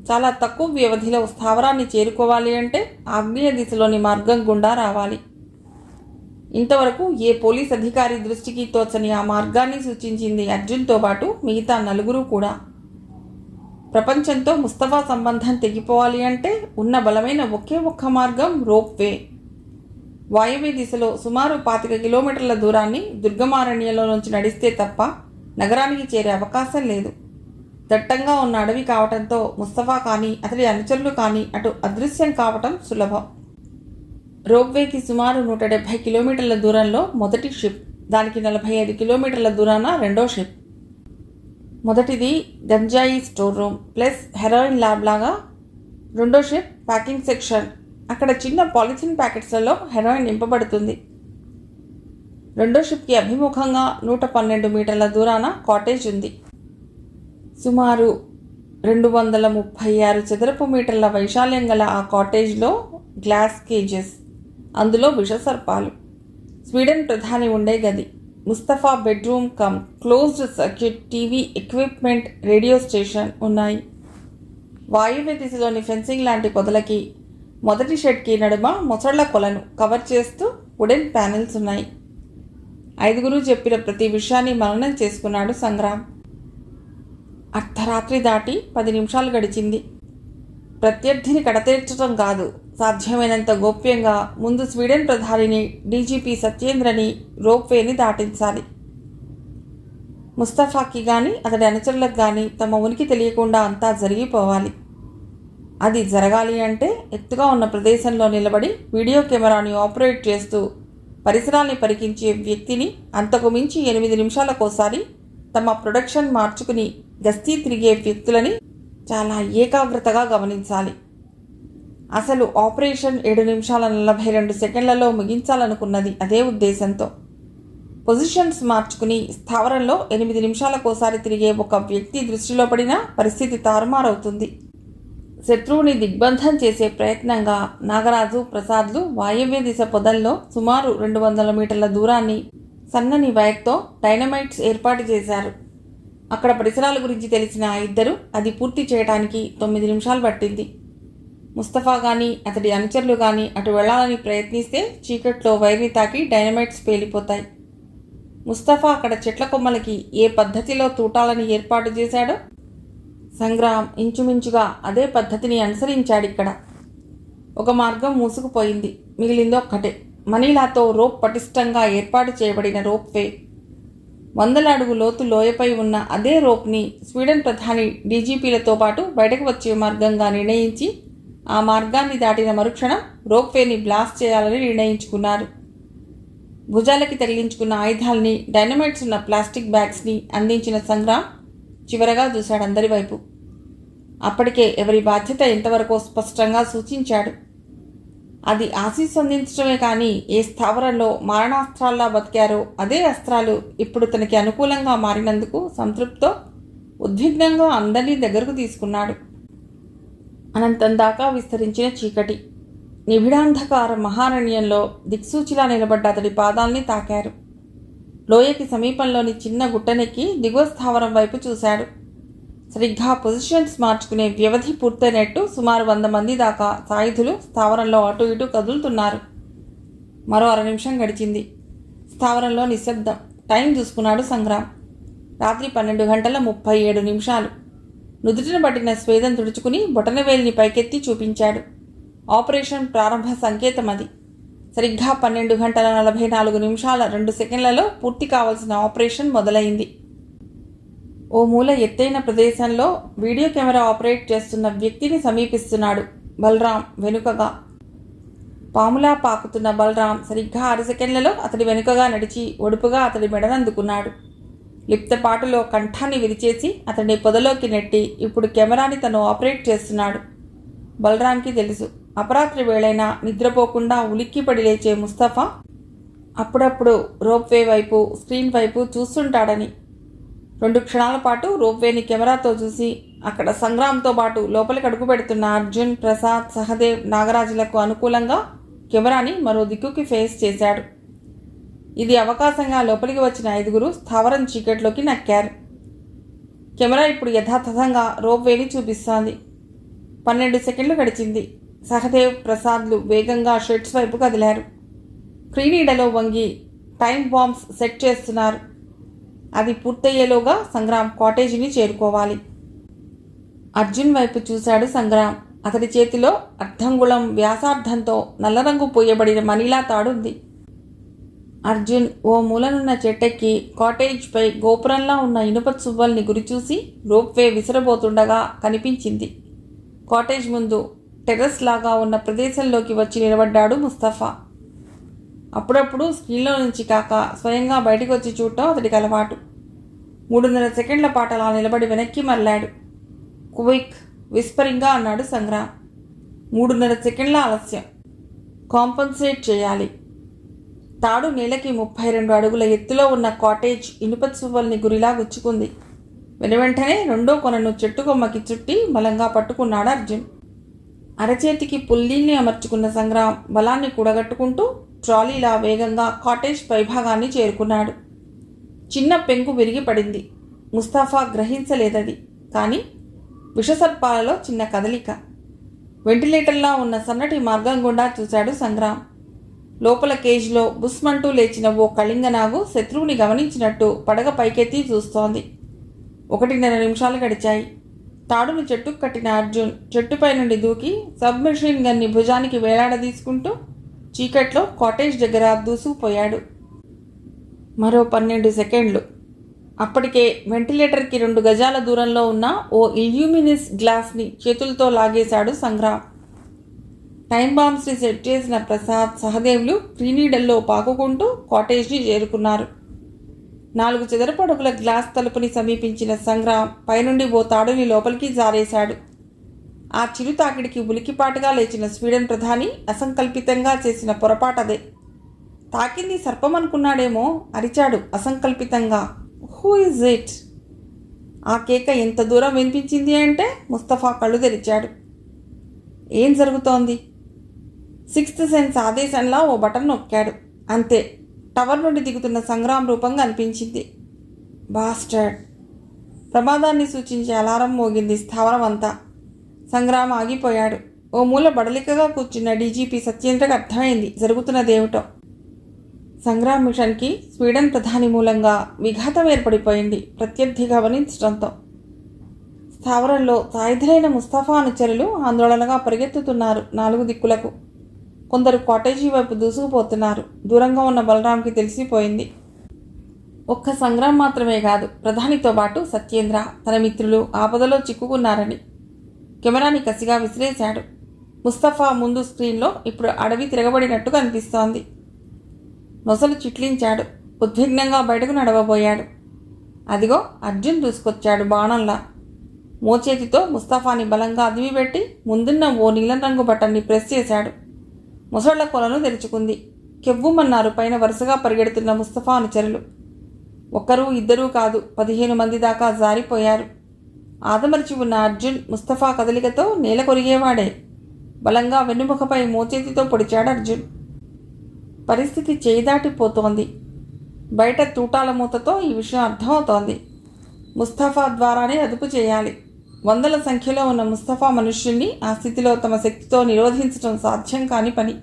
చాలా తక్కువ వ్యవధిలో స్థావరాన్ని చేరుకోవాలి అంటే ఆగ్నేయ దిశలోని మార్గం గుండా రావాలి. ఇంతవరకు ఏ పోలీస్ అధికారి దృష్టికి తోచని ఆ మార్గాన్ని సూచించింది అర్జున్తో పాటు మిగతా 4 కూడా. ప్రపంచంతో ముస్తఫా సంబంధం తెగిపోవాలి అంటే ఉన్న బలమైన ఒకే ఒక్క మార్గం రోప్వే. వాయువ్య దిశలో సుమారు 25 కిలోమీటర్ల దూరాన్ని దుర్గమారణ్యంలో నుంచి నడిస్తే తప్ప నగరానికి చేరే అవకాశం లేదు. దట్టంగా ఉన్న అడవి కావటంతో ముస్తఫా కానీ అతడి అనుచరులు కానీ అటు అదృశ్యం కావటం సులభం. రోప్వేకి సుమారు 170 కిలోమీటర్ల దూరంలో మొదటి షిప్, దానికి 45 కిలోమీటర్ల దూరాన రెండో షిప్. మొదటిది గంజాయి store room plus heroin lab లాగా, రెండో షిప్ ప్యాకింగ్ సెక్షన్, అక్కడ చిన్న పాలిథిన్ ప్యాకెట్స్లలో హెరాయిన్ నింపబడుతుంది. రెండో షిప్కి అభిముఖంగా 112 మీటర్ల దూరాన కాటేజ్ ఉంది. సుమారు 236 చదరపు మీటర్ల వైశాల్యం గల ఆ కాటేజ్లో గ్లాస్ కేజెస్, అందులో విషసర్పాలు, స్వీడన్ ప్రధాని ఉండే గది, Mustafa bedroom come closed circuit TV equipment, radio station ఉన్నాయి. వాయువ్య దిశలోని ఫెన్సింగ్ లాంటి పొదలకి మొదటి షెడ్కి నడుమ మొసళ్ల కొలను కవర్ చేస్తూ వుడెన్ ప్యానెల్స్ ఉన్నాయి. 5 చెప్పిన ప్రతి విషయాన్ని మననం చేసుకున్నాడు సంగ్రామ్. అర్ధరాత్రి దాటి 10 నిమిషాలు గడిచింది. ప్రత్యర్థిని కడతీర్చడం కాదు, సాధ్యమైనంత గోప్యంగా ముందు స్వీడన్ ప్రధానిని, డీజీపీ సత్యేంద్రని రోప్వేని దాటించాలి. ముస్తఫాకి కానీ అతడి అనుచరులకు కానీ తమ ఉనికి తెలియకుండా అంతా జరిగిపోవాలి. అది జరగాలి అంటే ఎత్తుగా ఉన్న ప్రదేశంలో నిలబడి వీడియో కెమెరాని ఆపరేట్ చేస్తూ పరిసరాల్ని పరికించే వ్యక్తిని, అంతకు మించి 8 నిమిషాలకోసారి తమ ప్రొడక్షన్ మార్చుకుని గస్తీ తిరిగే వ్యక్తులని చాలా ఏకాగ్రతగా గమనించాలి. అసలు ఆపరేషన్ 7 నిమిషాల 42 సెకండ్లలో ముగించాలనుకున్నది అదే ఉద్దేశంతో. పొజిషన్స్ మార్చుకుని స్థావరంలో 8 నిమిషాలకోసారి తిరిగే ఒక వ్యక్తి దృష్టిలో పడినా పరిస్థితి తారుమారవుతుంది. శత్రువుని దిగ్బంధం చేసే ప్రయత్నంగా నాగరాజు, ప్రసాద్లు వాయవ్య దిశ పొదల్లో సుమారు 200 మీటర్ల దూరాన్ని సన్నని వైర్తో డైనమైట్స్ ఏర్పాటు చేశారు. అక్కడ పరిసరాల గురించి తెలిసిన ఆ ఇద్దరు అది పూర్తి చేయడానికి 9 నిమిషాలు పట్టింది. ముస్తఫా కానీ అతడి అనుచరులు కానీ అటు వెళ్లాలని ప్రయత్నిస్తే చీకట్లో వైర్ని తాకి డైనమైట్స్ పేలిపోతాయి. ముస్తఫా అక్కడ చెట్ల కొమ్మలకి ఏ పద్ధతిలో తూటాలని ఏర్పాటు చేశాడో సంగ్రామ్ ఇంచుమించుగా అదే పద్ధతిని అనుసరించాడిక్కడ. ఒక మార్గం మూసుకుపోయింది, మిగిలింది ఒక్కటే, మనీలాతో రోప్ పటిష్టంగా ఏర్పాటు చేయబడిన రోప్వే. 100 అడుగు లోతు లోయపై ఉన్న అదే రోప్ని స్వీడన్ ప్రధాని, డీజీపీలతో పాటు బయటకు వచ్చే మార్గంగా నిర్ణయించి ఆ మార్గాన్ని దాటిన మరుక్షణం రోప్వేని బ్లాస్ట్ చేయాలని నిర్ణయించుకున్నారు. భుజాలకి తగిలించుకున్న ఆయుధాల్ని, డైనమైట్స్ ఉన్న ప్లాస్టిక్ బ్యాగ్స్ని అందించిన సంగ్రామ్ చివరగా చూశాడు అందరి వైపు. అప్పటికే ఎవరి బాధ్యత ఎంతవరకో స్పష్టంగా సూచించాడు. అది ఆశీస్సు అందించడమే కానీ ఏ స్థావరంలో మారణాస్త్రాల్లా బతికారో అదే అస్త్రాలు ఇప్పుడు తనకి అనుకూలంగా మారినందుకు సంతృప్తితో ఉద్విగ్నంగా అందరినీ దగ్గరకు తీసుకున్నాడు. అనంతం దాకా విస్తరించిన చీకటి, నిబిడాంధకార మహారణ్యంలో దిక్సూచిలా నిలబడ్డ అతడి పాదాల్ని తాకారు. లోయకి సమీపంలోని చిన్న గుట్టనెక్కి దిగువ స్థావరం వైపు చూశాడు. సరిగ్గా పొజిషన్స్ మార్చుకునే వ్యవధి పూర్తయినట్టు సుమారు 100 మంది దాకా సాయుధులు స్థావరంలో అటు ఇటు కదులుతున్నారు. మరో 1/2 నిమిషం గడిచింది. స్థావరంలో నిశ్శబ్దం. టైం చూసుకున్నాడు సంగ్రామ్. రాత్రి 12:37. నుదుటిన పట్టిన స్వేదం తుడుచుకుని బొటనవేలిని పైకెత్తి చూపించాడు. ఆపరేషన్ ప్రారంభ సంకేతం అది. సరిగ్గా 12:44 పూర్తి కావాల్సిన ఆపరేషన్ మొదలైంది. ఓ మూల ఎత్తైన ప్రదేశంలో వీడియో కెమెరా ఆపరేట్ చేస్తున్న వ్యక్తిని సమీపిస్తున్నాడు బలరాం వెనుకగా. పాములా పాకుతున్న బలరాం సరిగ్గా 6 సెకండ్లలో అతడి వెనుకగా నడిచి ఒడుపుగా అతడి మెడనందుకున్నాడు. లిప్తపాటులో కంఠాన్ని విరిచేసి అతడిని పొదలోకి నెట్టి ఇప్పుడు కెమెరాని తను ఆపరేట్ చేస్తున్నాడు. బలరాంకి తెలుసు, అపరాత్రి వేళైనా నిద్రపోకుండా ఉలిక్కిపడి లేచే ముస్తఫా అప్పుడప్పుడు రోప్వే వైపు, స్క్రీన్ వైపు చూస్తుంటాడని. 2 క్షణాల పాటు రోప్వేని కెమెరాతో చూసి అక్కడ సంగ్రామ్తో పాటు లోపలికి అడుగు పెడుతున్న అర్జున్, ప్రసాద్, సహదేవ్, నాగరాజులకు అనుకూలంగా కెమెరాని మరో దిక్కుకి ఫేస్ చేశాడు. ఇది అవకాశంగా లోపలికి వచ్చిన 5 స్థావరం చీకట్లోకి నక్కారు. కెమెరా ఇప్పుడు యథాతథంగా రోప్వేని చూపిస్తోంది. 12 సెకండ్లు గడిచింది. సహదేవ్, ప్రసాద్లు వేగంగా షెడ్స్ వైపు కదిలారు. క్రీనీడలో వంగి టైం బాంబ్స్ సెట్ చేస్తున్నారు. అది పూర్తయ్యేలోగా సంగ్రామ్ కాటేజీని చేరుకోవాలి. అర్జున్ వైపు చూశాడు సంగ్రామ్. అతడి చేతిలో అర్ధంగుళం వ్యాసార్థంతో నల్లరంగు పూయబడిన మనీలా తాడుంది. అర్జున్ ఓ మూలనున్న చెట్టెక్కి కాటేజ్పై గోపురంలా ఉన్న ఇనుప చువ్వల్ని గురిచూసి రోప్వే విసిరబోతుండగా కనిపించింది. కాటేజ్ ముందు టెర్రస్ లాగా ఉన్న ప్రదేశంలోకి వచ్చి నిలబడ్డాడు ముస్తఫా. అప్పుడప్పుడు స్క్రీన్లో నుంచి కాక స్వయంగా బయటకు వచ్చి చూడటం అతడికి అలవాటు. 3.5 సెకండ్ల పాటు అలా నిలబడి వెనక్కి మరలాడు. క్విక్ విస్పరింగ్గా అన్నాడు సంగ్రామ్. 3.5 సెకండ్ల ఆలస్యం. కాంపన్సేట్ చేయాలి. తాడు నేలకి 32 అడుగుల ఎత్తులో ఉన్న కాటేజ్ ఇనుప చువ్వల్ని గురిలా గుచ్చుకుంది. వెనువెంటనే రెండో కొనను చెట్టు కొమ్మకి చుట్టి బలంగా పట్టుకున్నాడు అర్జున్. అరచేతికి పుల్లీల్ని అమర్చుకున్న సంగ్రామ్ బలాన్ని కూడగట్టుకుంటూ ట్రాలీలా వేగంగా కాటేజ్ పైభాగాన్ని చేరుకున్నాడు. చిన్న పెంకు విరిగి పడింది. ముస్తఫా గ్రహించలేదది. కానీ విషసర్పాలలో చిన్న కదలిక. వెంటిలేటర్లా ఉన్న సన్నటి మార్గం గుండా చూశాడు సంగ్రామ్. లోపల కేజ్లో బుస్మంటూ లేచిన ఓ కళింగనాగు శత్రువుని గమనించినట్టు పడగ పైకెత్తి చూస్తోంది. 1.5 నిమిషాలు గడిచాయి. తాడును చెట్టుకు కట్టిన అర్జున్ చెట్టుపై నుండి దూకి సబ్మెషిన్ గన్ని భుజానికి వేలాడదీసుకుంటూ చీకట్లో కాటేజ్ దగ్గర దూసుకుపోయాడు. మరో 12 సెకండ్లు. అప్పటికే వెంటిలేటర్కి 2 గజాల దూరంలో ఉన్న ఓ ఇల్యూమినిస్ గ్లాస్ని చేతులతో లాగేశాడు సంగ్రామ్. టైం బాంబ్స్ని సెట్ చేసిన ప్రసాద్, సహదేవ్లు క్రీనీడల్లో పాకుకుంటూ కాటేజ్ని చేరుకున్నారు. 4 చదరపు అడుగుల గ్లాస్ తలుపుని సమీపించిన సంగ్రామ్ పైనుండి ఓ తాడుని లోపలికి జారేశాడు. ఆ చిరు తాకిడికి ఉలికిపాటుగా లేచిన స్వీడన్ ప్రధాని అసంకల్పితంగా చేసిన పొరపాటదే. తాకింది సర్పం అనుకున్నాడేమో, అరిచాడు అసంకల్పితంగా. Who is it? ఆ కేక ఎంత దూరం వినిపించింది అంటే ముస్తఫా కళ్ళు తెరిచాడు. ఏం జరుగుతోంది? 6th సెన్స్ ఆదేశంలా ఓ బటన్ నొక్కాడు. అంతే. టవర్ నుండి దిగుతున్న సంగ్రామ్ రూపం కనిపించింది. బాస్టర్డ్! ప్రమాదాన్ని సూచించే అలారం మోగింది స్థావరం అంతా. సంగ్రామ్ ఆగిపోయాడు. ఓ మూల బడలికగా కూర్చున్న డీజీపీ సత్యేంద్రకు అర్థమైంది జరుగుతున్నదేమిటో. సంగ్రామ్ మిషన్కి స్వీడన్ ప్రధాని మూలంగా విఘాతం ఏర్పడిపోయింది ప్రత్యర్థి గమనించడంతో. స్థావరంలో సాయుధులైన ముస్తఫా అనుచరులు ఆందోళనగా పరిగెత్తుతున్నారు 4 దిక్కులకు. కొందరు కాటేజీ వైపు దూసుకుపోతున్నారు. దూరంగా ఉన్న బలరాంకి తెలిసిపోయింది. ఒక్క సంగ్రామ్ మాత్రమే కాదు, ప్రధానితో పాటు సత్యేంద్ర, తన మిత్రులు ఆపదలో చిక్కుకున్నారని. కెమెరాని కసిగా విసిరేశాడు. ముస్తఫా ముందు స్క్రీన్లో ఇప్పుడు అడవి తిరగబడినట్టు కనిపిస్తోంది. నొసలు చిట్లించాడు. ఉద్విగ్నంగా బయటకు నడవబోయాడు. అదిగో అర్జున్ దూసుకొచ్చాడు బాణంలా. మోచేతితో ముస్తఫాని బలంగా అదిమిపెట్టి ముందున్న ఓ నీలం రంగు బటన్ని ప్రెస్ చేశాడు. ముసళ్ల కొలను తెరుచుకుంది. కెవ్వుమన్నారు పైన వరుసగా పరిగెడుతున్న ముస్తఫా అనుచరులు. 1, 2 కాదు, 15 మంది దాకా జారిపోయారు. ఆదమర్చి ఉన్న అర్జున్ ముస్తఫా కదలికతో నేల కొరిగేవాడే. బలంగా వెన్నుముఖపై మోచేతితో పొడిచాడు అర్జున్. పరిస్థితి చేయిదాటిపోతోంది. బయట తూటాల మూతతో ఈ విషయం అర్థమవుతోంది. ముస్తఫా ద్వారానే అదుపు చేయాలి. 100ల సంఖ్యలో ఉన్న ముస్తఫా మనుష్యుల్ని ఆ స్థితిలో తమ శక్తితో నిరోధించడం సాధ్యం కాని పని.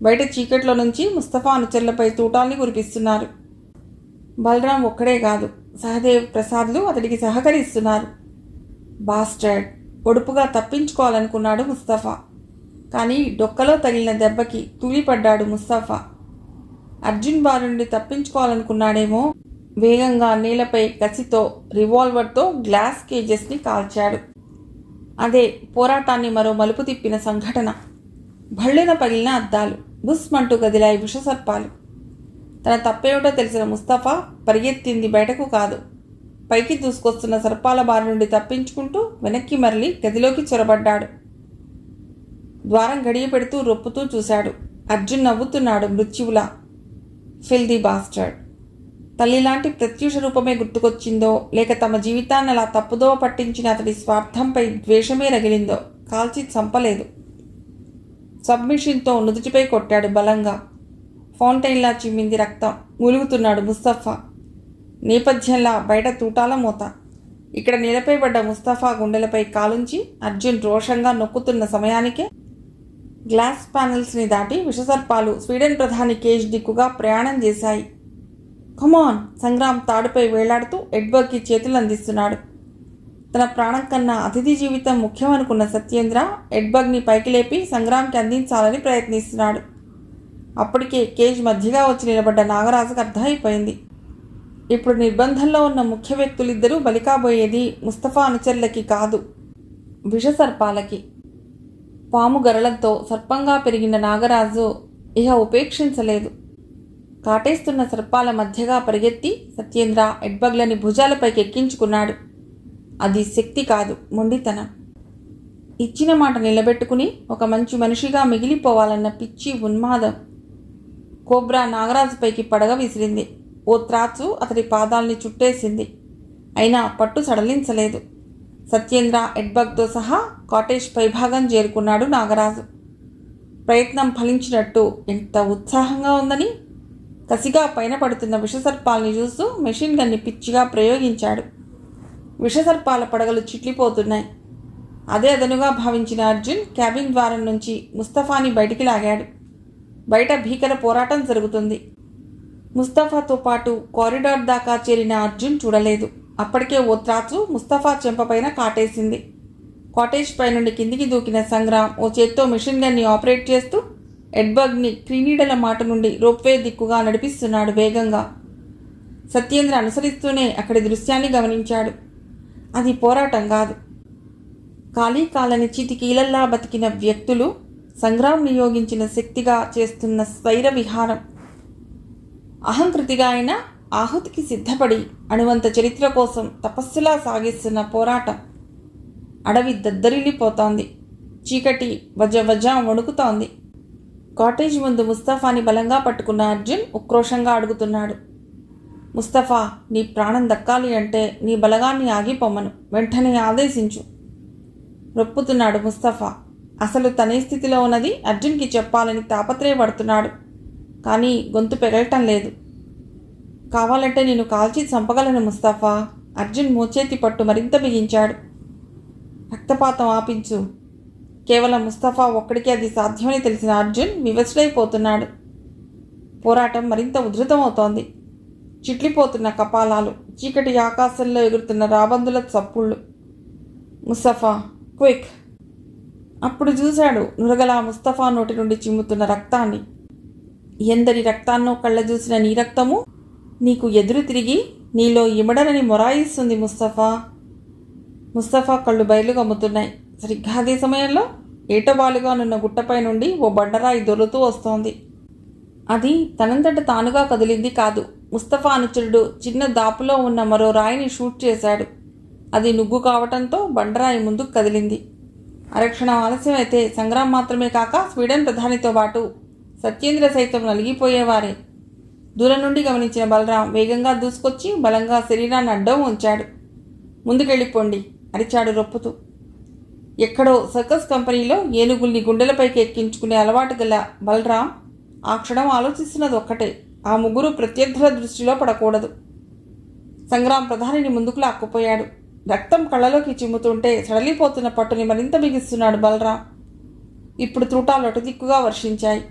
బయట చీకట్లో నుంచి ముస్తఫా అనుచరులపై తూటాల్ని కురిపిస్తున్నారు. బలరాం ఒక్కడే కాదు, సహదేవ్, ప్రసాద్లు అతడికి సహకరిస్తున్నారు. బాస్టర్డ్! ఒడుపుగా తప్పించుకోవాలనుకున్నాడు ముస్తఫా. కానీ డొక్కలో తగిలిన దెబ్బకి తూలిపడ్డాడు ముస్తఫా. అర్జున్ బారి నుండి తప్పించుకోవాలనుకున్నాడేమో. వేగంగా నేలపై కసితో రివాల్వర్తో గ్లాస్ కేజెస్ని కాల్చాడు. అదే పోరాటాన్ని మరో మలుపు తిప్పిన సంఘటన. భళ్ళున పగిలిన అద్దాలు, బుస్మంటూ కదిలాయి విషసర్పాలు. తన తప్పేమిటో తెలిసిన ముస్తఫా పరిగెత్తింది బయటకు కాదు, పైకి దూసుకొస్తున్న సర్పాల బారి నుండి తప్పించుకుంటూ వెనక్కి మరలి గదిలోకి చొరబడ్డాడు. ద్వారం గడియ పెడుతూ రొప్పుతూ చూశాడు. అర్జున్ నవ్వుతున్నాడు మృత్యువులా. Filthy bastard! తల్లిలాంటి ప్రత్యూష రూపమే గుర్తుకొచ్చిందో, లేక తమ జీవితాన్ని అలా తప్పుదో పట్టించిన అతడి స్వార్థంపై ద్వేషమే రగిలిందో కాల్చి చంపలేదు. సబ్మిషన్తో నుదుటిపై కొట్టాడు బలంగా. ఫౌంటైన్లా చిమ్మింది రక్తం. మూలుగుతున్నాడు ముస్తఫా. నేపథ్యంలా బయట తూటాల మూత. ఇక్కడ నేలపై పడ్డ ముస్తఫా గుండెలపై కాలుంచి అర్జున్ రోషంగా నొక్కుతున్న సమయానికే గ్లాస్ ప్యానెల్స్ని దాటి విషసర్పాలు స్వీడన్ ప్రధాని కేజ్ దిక్కుగా ప్రయాణం చేశాయి. కమాన్! సంగ్రామ్ తాడుపై వేలాడుతూ ఎడ్వర్డ్కి చేతులు అందిస్తున్నాడు. తన ప్రాణం కన్నా అతిథి జీవితం ముఖ్యమనుకున్న సత్యేంద్ర ఎడ్బర్గ్ని పైకి లేపి సంగ్రామ్కి అందించాలని ప్రయత్నిస్తున్నాడు. అప్పటికే కేజ్ మధ్యగా వచ్చి నిలబడ్డ నాగరాజుకు అర్థమైపోయింది. ఇప్పుడు నిర్బంధంలో ఉన్న ముఖ్య వ్యక్తులిద్దరూ బలి కాబోయేది ముస్తఫా అనుచరులకి కాదు, విషసర్పాలకి. పాము గరళంతో సర్పంగా పెరిగిన నాగరాజు ఇహ ఉపేక్షించలేదు. కాటేస్తున్న సర్పాల మధ్యగా పరిగెత్తి సత్యేంద్ర ఎడ్బగ్లని భుజాలపైకి ఎక్కించుకున్నాడు. అది శక్తి కాదు, మొండితనం. ఇచ్చిన మాట నిలబెట్టుకుని ఒక మంచి మనిషిగా మిగిలిపోవాలన్న పిచ్చి ఉన్మాదం. కోబ్రా నాగరాజుపైకి పడగ విసిరింది. ఓ త్రాచు అతడి పాదాల్ని చుట్టేసింది. అయినా పట్టు సడలించలేదు. సత్యేంద్ర ఎడ్బగ్తో సహా కాటేజ్ పైభాగం చేరుకున్నాడు నాగరాజు. ప్రయత్నం ఫలించినట్టు ఎంత ఉత్సాహంగా ఉందని కసిగా పైన పడుతున్న విషసర్పాల్ని చూస్తూ మెషిన్ గన్ని పిచ్చిగా ప్రయోగించాడు. విషసర్పాల పడగలు చిట్లిపోతున్నాయి. అదే అదనుగా భావించిన అర్జున్ క్యాబిన్ ద్వారం నుంచి ముస్తఫాని బయటికి లాగాడు. బయట భీకర పోరాటం జరుగుతుంది. ముస్తఫాతో పాటు కారిడార్ దాకా చేరిన అర్జున్ చూడలేదు. అప్పటికే ఓ త్రాచు ముస్తఫా చెంపపైన కాటేసింది. కాటేజ్ పై నుండి కిందికి దూకిన సంగ్రామ్ ఓ చేత్తో మిషన్ గన్ని ఆపరేట్ చేస్తూ ఎడ్బర్గ్ని క్రీనీడల మాట నుండి రోప్వే దిక్కుగా నడిపిస్తున్నాడు వేగంగా. సత్యేంద్ర అనుసరిస్తూనే అక్కడి దృశ్యాన్ని గమనించాడు. అది పోరాటం కాదు, ఖాళీ కాలని చితికీలల్లా బతికిన వ్యక్తులు సంగ్రామ్ నియోగించిన శక్తిగా చేస్తున్న స్వైర విహారం. అహంకృతిగా అయినా ఆహుతికి సిద్ధపడి అణువంత చరిత్ర కోసం తపస్సులా సాగిస్తున్న పోరాటం. అడవి దద్దరిల్లిపోతోంది. చీకటి వజ వణుకుతోంది. కాటేజ్ ముందు ముస్తఫాని బలంగా పట్టుకున్న అర్జున్ ఉక్రోషంగా అడుగుతున్నాడు. ముస్తఫా, నీ ప్రాణం దక్కాలి అంటే నీ బలగాన్ని ఆగిపోమ్మను, వెంటనే ఆదేశించు. రొప్పుతున్నాడు ముస్తఫా. అసలు తనే స్థితిలో ఉన్నది అర్జున్కి చెప్పాలని తాపత్రయపడుతున్నాడు. కానీ గొంతు పెగలటం లేదు. కావాలంటే నేను కాల్చి చంపగలను ముస్తఫా. అర్జున్ మోచేతి పట్టు మరింత బిగించాడు. రక్తపాతం ఆపించు. కేవలం ముస్తఫా ఒక్కడికే అది సాధ్యమని తెలిసిన అర్జున్ వివసుడైపోతున్నాడు. పోరాటం మరింత ఉధృతమవుతోంది. చిట్లిపోతున్న కపాలాలు, చీకటి ఆకాశంలో ఎగురుతున్న రాబందుల చప్పుళ్ళు. ముస్తఫా, క్విక్! అప్పుడు చూశాడు నురగలా ముస్తఫా నోటి నుండి చిమ్ముతున్న రక్తాన్ని. ఎందరి రక్తాన్నో కళ్ళ చూసిన నీ రక్తము నీకు ఎదురు తిరిగి నీలో ఇమడనని మొరాయిస్తుంది ముస్తఫా. ముస్తఫా కళ్ళు బయలు గమ్ముతున్నాయి. సరిగ్గా అదే సమయంలో ఏటవాలుగా నున్న గుట్టపై నుండి ఓ బండరాయి దొర్లుతూ వస్తోంది. అది తనంతట తానుగా కదిలింది కాదు. ముస్తఫా అనుచరుడు చిన్న దాపులో ఉన్న మరో రాయిని షూట్ చేశాడు. అది నుగ్గు కావటంతో బండరాయి ముందుకు కదిలింది. అరక్షణం ఆలస్యమైతే సంగ్రామ్ మాత్రమే కాక స్వీడన్ ప్రధానితో పాటు సత్యేంద్ర సైతం నలిగిపోయేవారే. దూరం నుండి గమనించిన బలరాం వేగంగా దూసుకొచ్చి బలంగా శరీరాన్ని అడ్డం ఉంచాడు. ముందుకెళ్ళిపోండి అరిచాడు రొప్పుతూ. ఎక్కడో సర్కస్ కంపెనీలో ఏనుగుల్ని గుండెలపైకి ఎక్కించుకునే అలవాటు గల బలరాం ఆ క్షణం ఆలోచిస్తున్నది ఒక్కటే, ఆ ముగ్గురు ప్రత్యర్థుల దృష్టిలో పడకూడదు. సంగ్రామ్ ప్రధానిని ముందుకు లాక్కుపోయాడు. రక్తం కళ్ళలోకి చిమ్ముతుంటే సడలిపోతున్న పట్టుని మరింత బిగిస్తున్నాడు బలరాం. ఇప్పుడు తూటాలు అటు దిక్కుగా వర్షించాయి.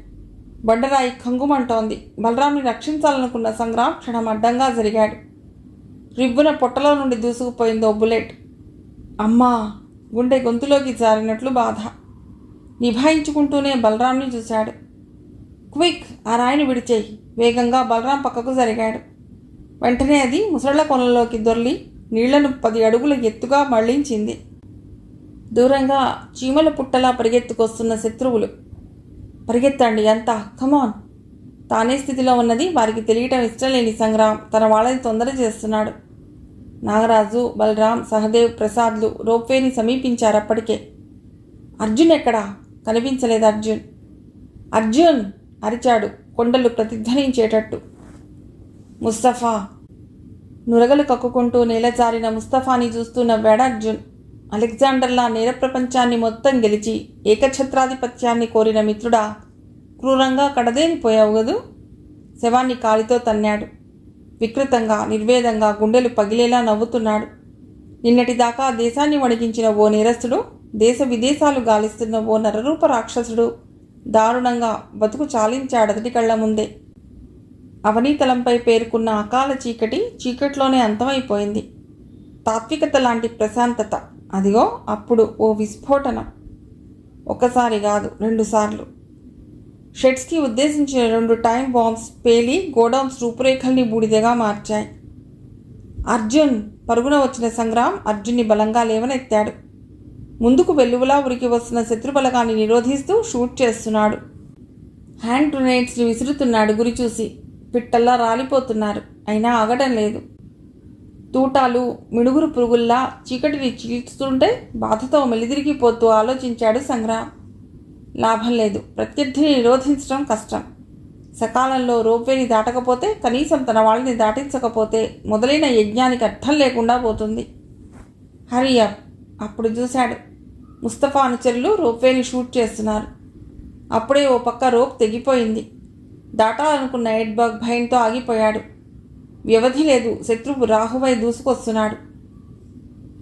బండరాయి ఖంగుమంటోంది. బలరాంని రక్షించాలనుకున్న సంగ్రామ్ క్షణం అడ్డంగా జరిగాడు. రిబ్బున పొట్టలో నుండి దూసుకుపోయిందో బుల్లెట్. అమ్మా! గుండె గొంతులోకి జారినట్లు బాధ. నిభాయించుకుంటూనే బలరాంని చూశాడు. క్విక్! ఆ రాయిని విడిచేయి. వేగంగా బలరాం పక్కకు జరిగాడు. వెంటనే అది ముసళ్ల కొనలోకి దొర్లి నీళ్లను 10 అడుగుల ఎత్తుగా మళ్లించింది. దూరంగా చీమల పుట్టలా పరిగెత్తుకొస్తున్న శత్రువులు. పరిగెత్తండి అంతా, కమాన్! తానే స్థితిలో ఉన్నది వారికి తెలియటం ఇష్టం లేని సంగ్రామ్ తన వాళ్ళని తొందర చేస్తున్నాడు. నాగరాజు, బలరాం, సహదేవ్, ప్రసాద్లు రోప్వేని సమీపించారప్పటికే. అర్జున్ ఎక్కడా? కనిపించలేదు అర్జున్. అర్జున్! అరిచాడు కొండలు ప్రతిధ్వనించేటట్టు. ముస్తఫా! నురగలు కక్కుకుంటూ నేలజారిన ముస్తఫాని చూస్తూ నవ్వాడు అర్జున్. అలెగ్జాండర్లా నేర ప్రపంచాన్ని మొత్తం గెలిచి ఏకఛత్రాధిపత్యాన్ని కోరిన మిత్రుడా, క్రూరంగా కడదేనిపోయావు గదు. శవాన్ని కాలితో తన్నాడు. వికృతంగా, నిర్వేదంగా గుండెలు పగిలేలా నవ్వుతున్నాడు. నిన్నటిదాకా దేశాన్ని వణికించిన ఓ నేరస్తుడు, దేశ విదేశాలు గాలిస్తున్న ఓ నరరూప రాక్షసుడు దారుణంగా బతుకు చాలించాడతడి కళ్ల ముందే. అవనీతలంపై పేరుకున్న అకాల చీకటి చీకట్లోనే అంతమైపోయింది. తాత్వికత లాంటి ప్రశాంతత. అదిగో అప్పుడు ఓ విస్ఫోటనం. ఒకసారి కాదు, 2 సార్లు. షెడ్స్కి ఉద్దేశించిన 2 టైం బాంబ్స్ పేలి గోడౌన్స్ రూపురేఖల్ని బూడిదగా మార్చాయి. అర్జున్! పరుగున వచ్చిన సంగ్రామ్ అర్జున్ని బలంగా లేవనెత్తాడు. ముందుకు వెల్లువలా ఉరికి వస్తున్న శత్రుబలగాన్ని నిరోధిస్తూ షూట్ చేస్తున్నాడు. హ్యాండ్ గ్రెనేడ్స్ని విసురుతున్నాడు గురి చూసి. పిట్టల్లా రాలిపోతున్నారు. అయినా ఆగడం లేదు. తూటాలు మిడుగురు పురుగుల్లా చీకటిని చీల్చుతుంటే బాధతో మెలిదిరిగిపోతూ ఆలోచించాడు సంగ్రామ్. లాభం లేదు. ప్రత్యర్థిని నిరోధించడం కష్టం. సకాలంలో రోప్వేని దాటకపోతే, కనీసం తన వాళ్ళని దాటించకపోతే మొదలైన యజ్ఞానికి అర్థం లేకుండా పోతుంది. హరి అప్! అప్పుడు చూశాడు. ముస్తఫా అనుచరులు రోప్వేని షూట్ చేస్తున్నారు. అప్పుడే ఓ పక్క రోప్ తెగిపోయింది. దాటాలనుకున్న ఎడ్బర్గ్ భయంతో ఆగిపోయాడు. వ్యవధి లేదు. శత్రువు రాహువై దూసుకొస్తున్నాడు.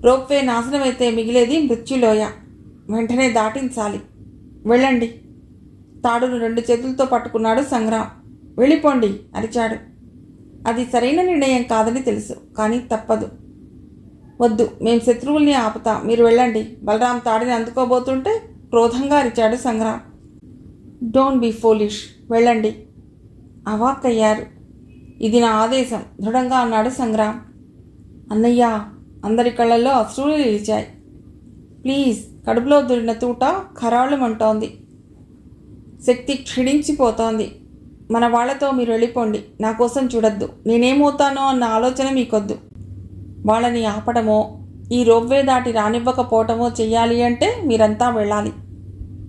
రోప్వే నాశనమైతే మిగిలేది మృత్యులోయ. వెంటనే దాటించాలి. వెళ్ళండి. తాడును 2 చేతులతో పట్టుకున్నాడు సంగ్రామ్. వెళ్ళిపోండి అరిచాడు. అది సరైన నిర్ణయం కాదని తెలుసు, కానీ తప్పదు. వద్దు, మేం శత్రువుల్ని ఆపుతా, మీరు వెళ్ళండి. బలరాం తాడిని అందుకోబోతుంటే క్రోధంగా అరిచాడు సంగ్రామ్. డోంట్ బీ ఫోలిష్, వెళ్ళండి. అవాక్కయ్యారు. ఇది నా ఆదేశం, దృఢంగా అన్నాడు సంగ్రామ్. అన్నయ్య! అందరి కళ్ళల్లో అశ్రువులు నిలిచాయి. ప్లీజ్! కడుపులో దూరిన తూట ఖరాళమంటోంది. శక్తి క్షీణించిపోతోంది. మన వాళ్లతో మీరు వెళ్ళిపోండి. నా కోసం చూడొద్దు. నేనేమవుతానో అన్న ఆలోచన మీకొద్దు. వాళ్ళని ఆపడమో, ఈ రోప్వే దాటి రానివ్వకపోవటమో చెయ్యాలి అంటే మీరంతా వెళ్ళాలి.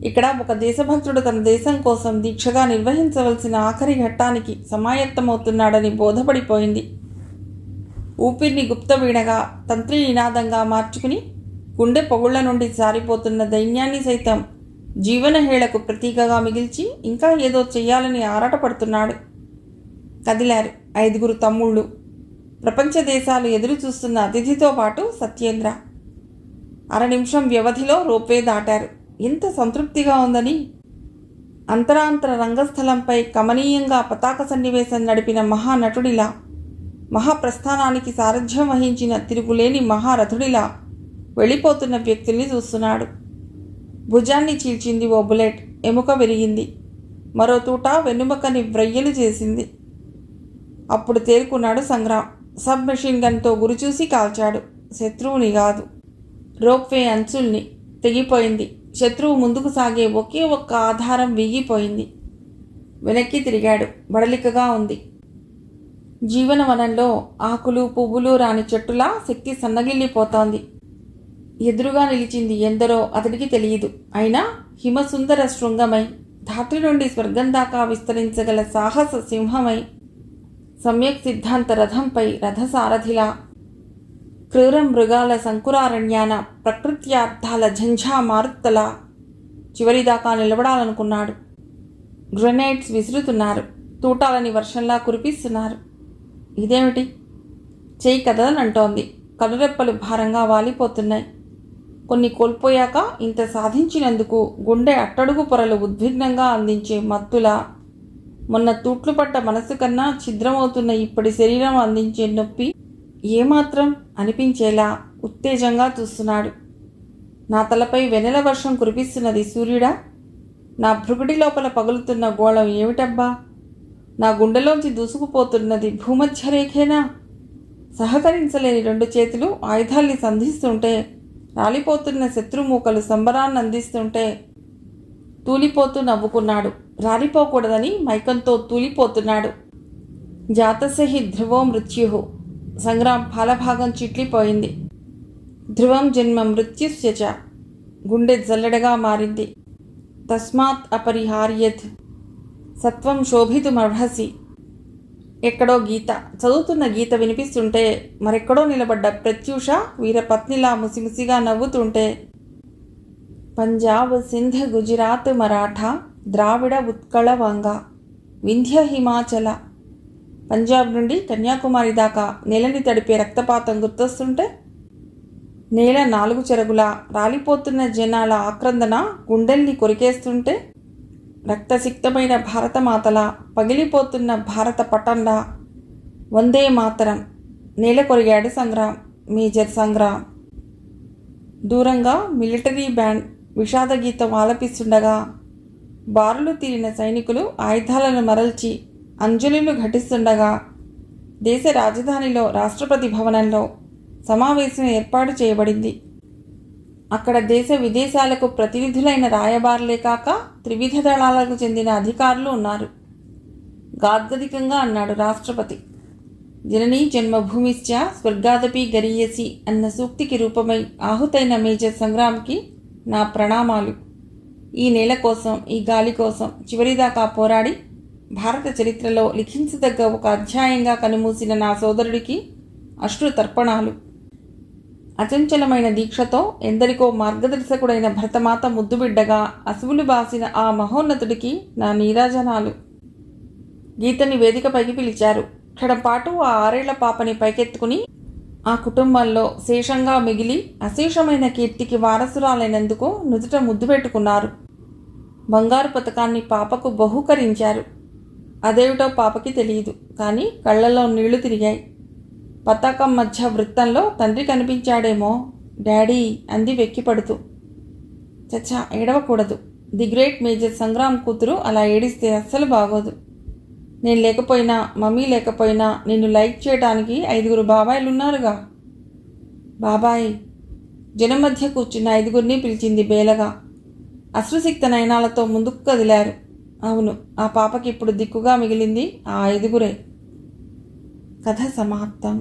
ఇక్కడ ఒక దేశభక్తుడు తన దేశం కోసం దీక్షగా నిర్వహించవలసిన ఆఖరి ఘట్టానికి సమాయత్తమవుతున్నాడని బోధపడిపోయింది. ఊపిరిని గుప్తవీణగా, తంత్రి నినాదంగా మార్చుకుని గుండె పొగుళ్ల నుండి జారిపోతున్న దైన్యాన్ని సైతం జీవనహేళకు ప్రతీకగా మిగిల్చి ఇంకా ఏదో చెయ్యాలని ఆరాటపడుతున్నాడు. కదిలారు 5 తమ్ముళ్ళు. ప్రపంచ దేశాలు ఎదురు చూస్తున్న అతిథితో పాటు సత్యేంద్ర. 1/2 నిమిషం వ్యవధిలో రోప్వే దాటారు. ఎంత సంతృప్తిగా ఉందని! అంతరాంతర రంగస్థలంపై కమనీయంగా పతాక సన్నివేశం నడిపిన మహానటుడిలా, మహాప్రస్థానానికి సారథ్యం వహించిన తిరుగులేని మహారథుడిలా వెళ్ళిపోతున్న వ్యక్తుల్ని చూస్తున్నాడు. భుజాన్ని చీల్చింది ఓ బుల్లెట్. ఎముక విరిగింది. మరో తూట వెన్నుమకని వ్రయ్యలు చేసింది. అప్పుడు తేరుకున్నాడు సంగ్రామ్. సబ్ మెషిన్ గన్తో గురిచూసి కాల్చాడు. శత్రువుని కాదు, రోప్వే అంచుల్ని. తెగిపోయింది. శత్రువు ముందుకు సాగే ఒకే ఒక్క ఆధారం వీగిపోయింది. వెనక్కి తిరిగాడు. బడలికగా ఉంది. జీవనవనంలో ఆకులు పువ్వులు రాని చెట్టులా శక్తి సన్నగిల్లిపోతోంది. ఎదురుగా నిలిచింది ఎందరో అతడికి తెలియదు. అయినా హిమసుందర శృంగమై, ధాత్రి నుండి స్వర్గం దాకా విస్తరించగల సాహస సింహమై, సమ్యక్ సిద్ధాంత రథంపై రథసారథిలా, క్రూర మృగాల సంకురారణ్యాన ప్రకృత్యార్థాల ఝంఝా మారుత్తలా చివరిదాకా నిలబడాలనుకున్నాడు. గ్రెనేడ్స్ విసురుతున్నారు. తూటాలని వర్షంలా కురిపిస్తున్నారు. ఇదేమిటి? చెయ్యి కదలనంటోంది. కనురెప్పలు భారంగా వాలిపోతున్నాయి. కొన్ని కోల్పోయాక ఇంత సాధించినందుకు గుండె అట్టడుగు పొరలు ఉద్విగ్నంగా అందించే మత్తులా, మొన్న తూట్లు పడ్డ మనసు కన్నా ఛిద్రమవుతున్న ఇప్పటి శరీరం అందించే నొప్పి ఏమాత్రం అనిపించేలా ఉత్తేజంగా చూస్తున్నాడు. నా తలపై వెన్నెల వర్షం కురిపిస్తున్నది సూర్యుడా? నా భృగుడి లోపల పగులుతున్న గోళం ఏమిటబ్బా? నా గుండెలోంచి దూసుకుపోతున్నది భూమధ్యరేఖేనా? సహకరించలేని 2 చేతులు ఆయుధాల్ని సంధిస్తుంటే, రాలిపోతున్న శత్రుమూకలు సంబరాన్ని అందిస్తుంటే తూలిపోతూ నవ్వుకున్నాడు. రాలిపోకూడదని మైకంతో తూలిపోతున్నాడు. జాతసహి ధ్రువో మృత్యు. సంగ్రామ్ పాలభాగం చిట్లిపోయింది. ధ్రువం జన్మ మృత్యుశ్చ. గుండె జల్లెడగా మారింది. తస్మాత్ అపరిహార్యత్ సత్వం శోభితుమర్హసి. ఎక్కడో గీత, చదువుతున్న గీత వినిపిస్తుంటే, మరెక్కడో నిలబడ్డ ప్రత్యూష వీరపత్నిలా ముసిముసిగా నవ్వుతుంటే, పంజాబ్, సింధ్, గుజరాత్, మరాఠా, ద్రావిడ, ఉత్కళ, వంగ, వింధ్య, హిమాచల, పంజాబ్ నుండి కన్యాకుమారి దాకా నేలని తడిపే రక్తపాతం గుర్తొస్తుంటే, నేల 4 చెరగులా రాలిపోతున్న జనాల ఆక్రందన గుండెల్ని కొరికేస్తుంటే, రక్తసిక్తమైన భారతమాతలా పగిలిపోతున్న భారత పటంలా వందే మాతరం నేల కొరిగాడు సంగ్రామ్. మేజర్ సంగ్రామ్. దూరంగా మిలిటరీ బ్యాండ్ విషాద గీతం ఆలపిస్తుండగా బారులు తీరిన సైనికులు ఆయుధాలను మరల్చి అంజలిలు ఘటిస్తుండగా దేశ రాజధానిలో రాష్ట్రపతి భవనంలో సమావేశం ఏర్పాటు చేయబడింది. అక్కడ దేశ విదేశాలకు ప్రతినిధులైన రాయబారులే కాక త్రివిధ దళాలకు చెందిన అధికారులు ఉన్నారు. గాద్గదికంగా అన్నాడు రాష్ట్రపతి. జననీ జన్మభూమిశ్చ స్వర్గాదపి గరీయసి అన్న సూక్తికి రూపమై ఆహుతైన మేజర్ సంగ్రామ్కి నా ప్రణామాలు. ఈ నేల కోసం, ఈ గాలి కోసం చివరిదాకా పోరాడి భారత చరిత్రలో లిఖించదగ్గ ఒక అధ్యాయంగా కనుమూసిన నా సోదరుడికి అశ్రు తర్పణాలు. అచంచలమైన దీక్షతో ఎందరికో మార్గదర్శకుడైన భరతమాత ముద్దుబిడ్డగా అసువులు బాసిన ఆ మహోన్నతుడికి నా నీరాజనాలు. గీతని వేదికపైకి పిలిచారు. క్షణపాటు ఆ 6 ఏళ్ల పాపని పైకెత్తుకుని ఆ కుటుంబంలో శేషంగా మిగిలి అశేషమైన కీర్తికి వారసురాలైనందుకు నుదుట ముద్దు పెట్టుకున్నారు. బంగారు పతకాన్ని పాపకు బహూకరించారు. అదేమిటో పాపకి తెలియదు, కానీ కళ్ళల్లో నీళ్లు తిరిగాయి. పతాకం మధ్య వృత్తంలో తండ్రి కనిపించాడేమో. డాడీ అంది వెక్కిపడుతూ. చచ్చా, ఏడవకూడదు. ది గ్రేట్ మేజర్ సంగ్రామ్ కూతురు అలా ఏడిస్తే అస్సలు బాగోదు. నేను లేకపోయినా, మమ్మీ లేకపోయినా నిన్ను లైక్ చేయడానికి 5 బాబాయిలున్నారుగా. బాబాయ్. జనం మధ్య కూర్చున్న 5 పిలిచింది బేలగా. అశ్రుసిక్త నయనాలతో ముందుకు కదిలారు. అవును, ఆ పాపకి ఇప్పుడు దిక్కుగా మిగిలింది ఆ 5. కథ సమాప్తం.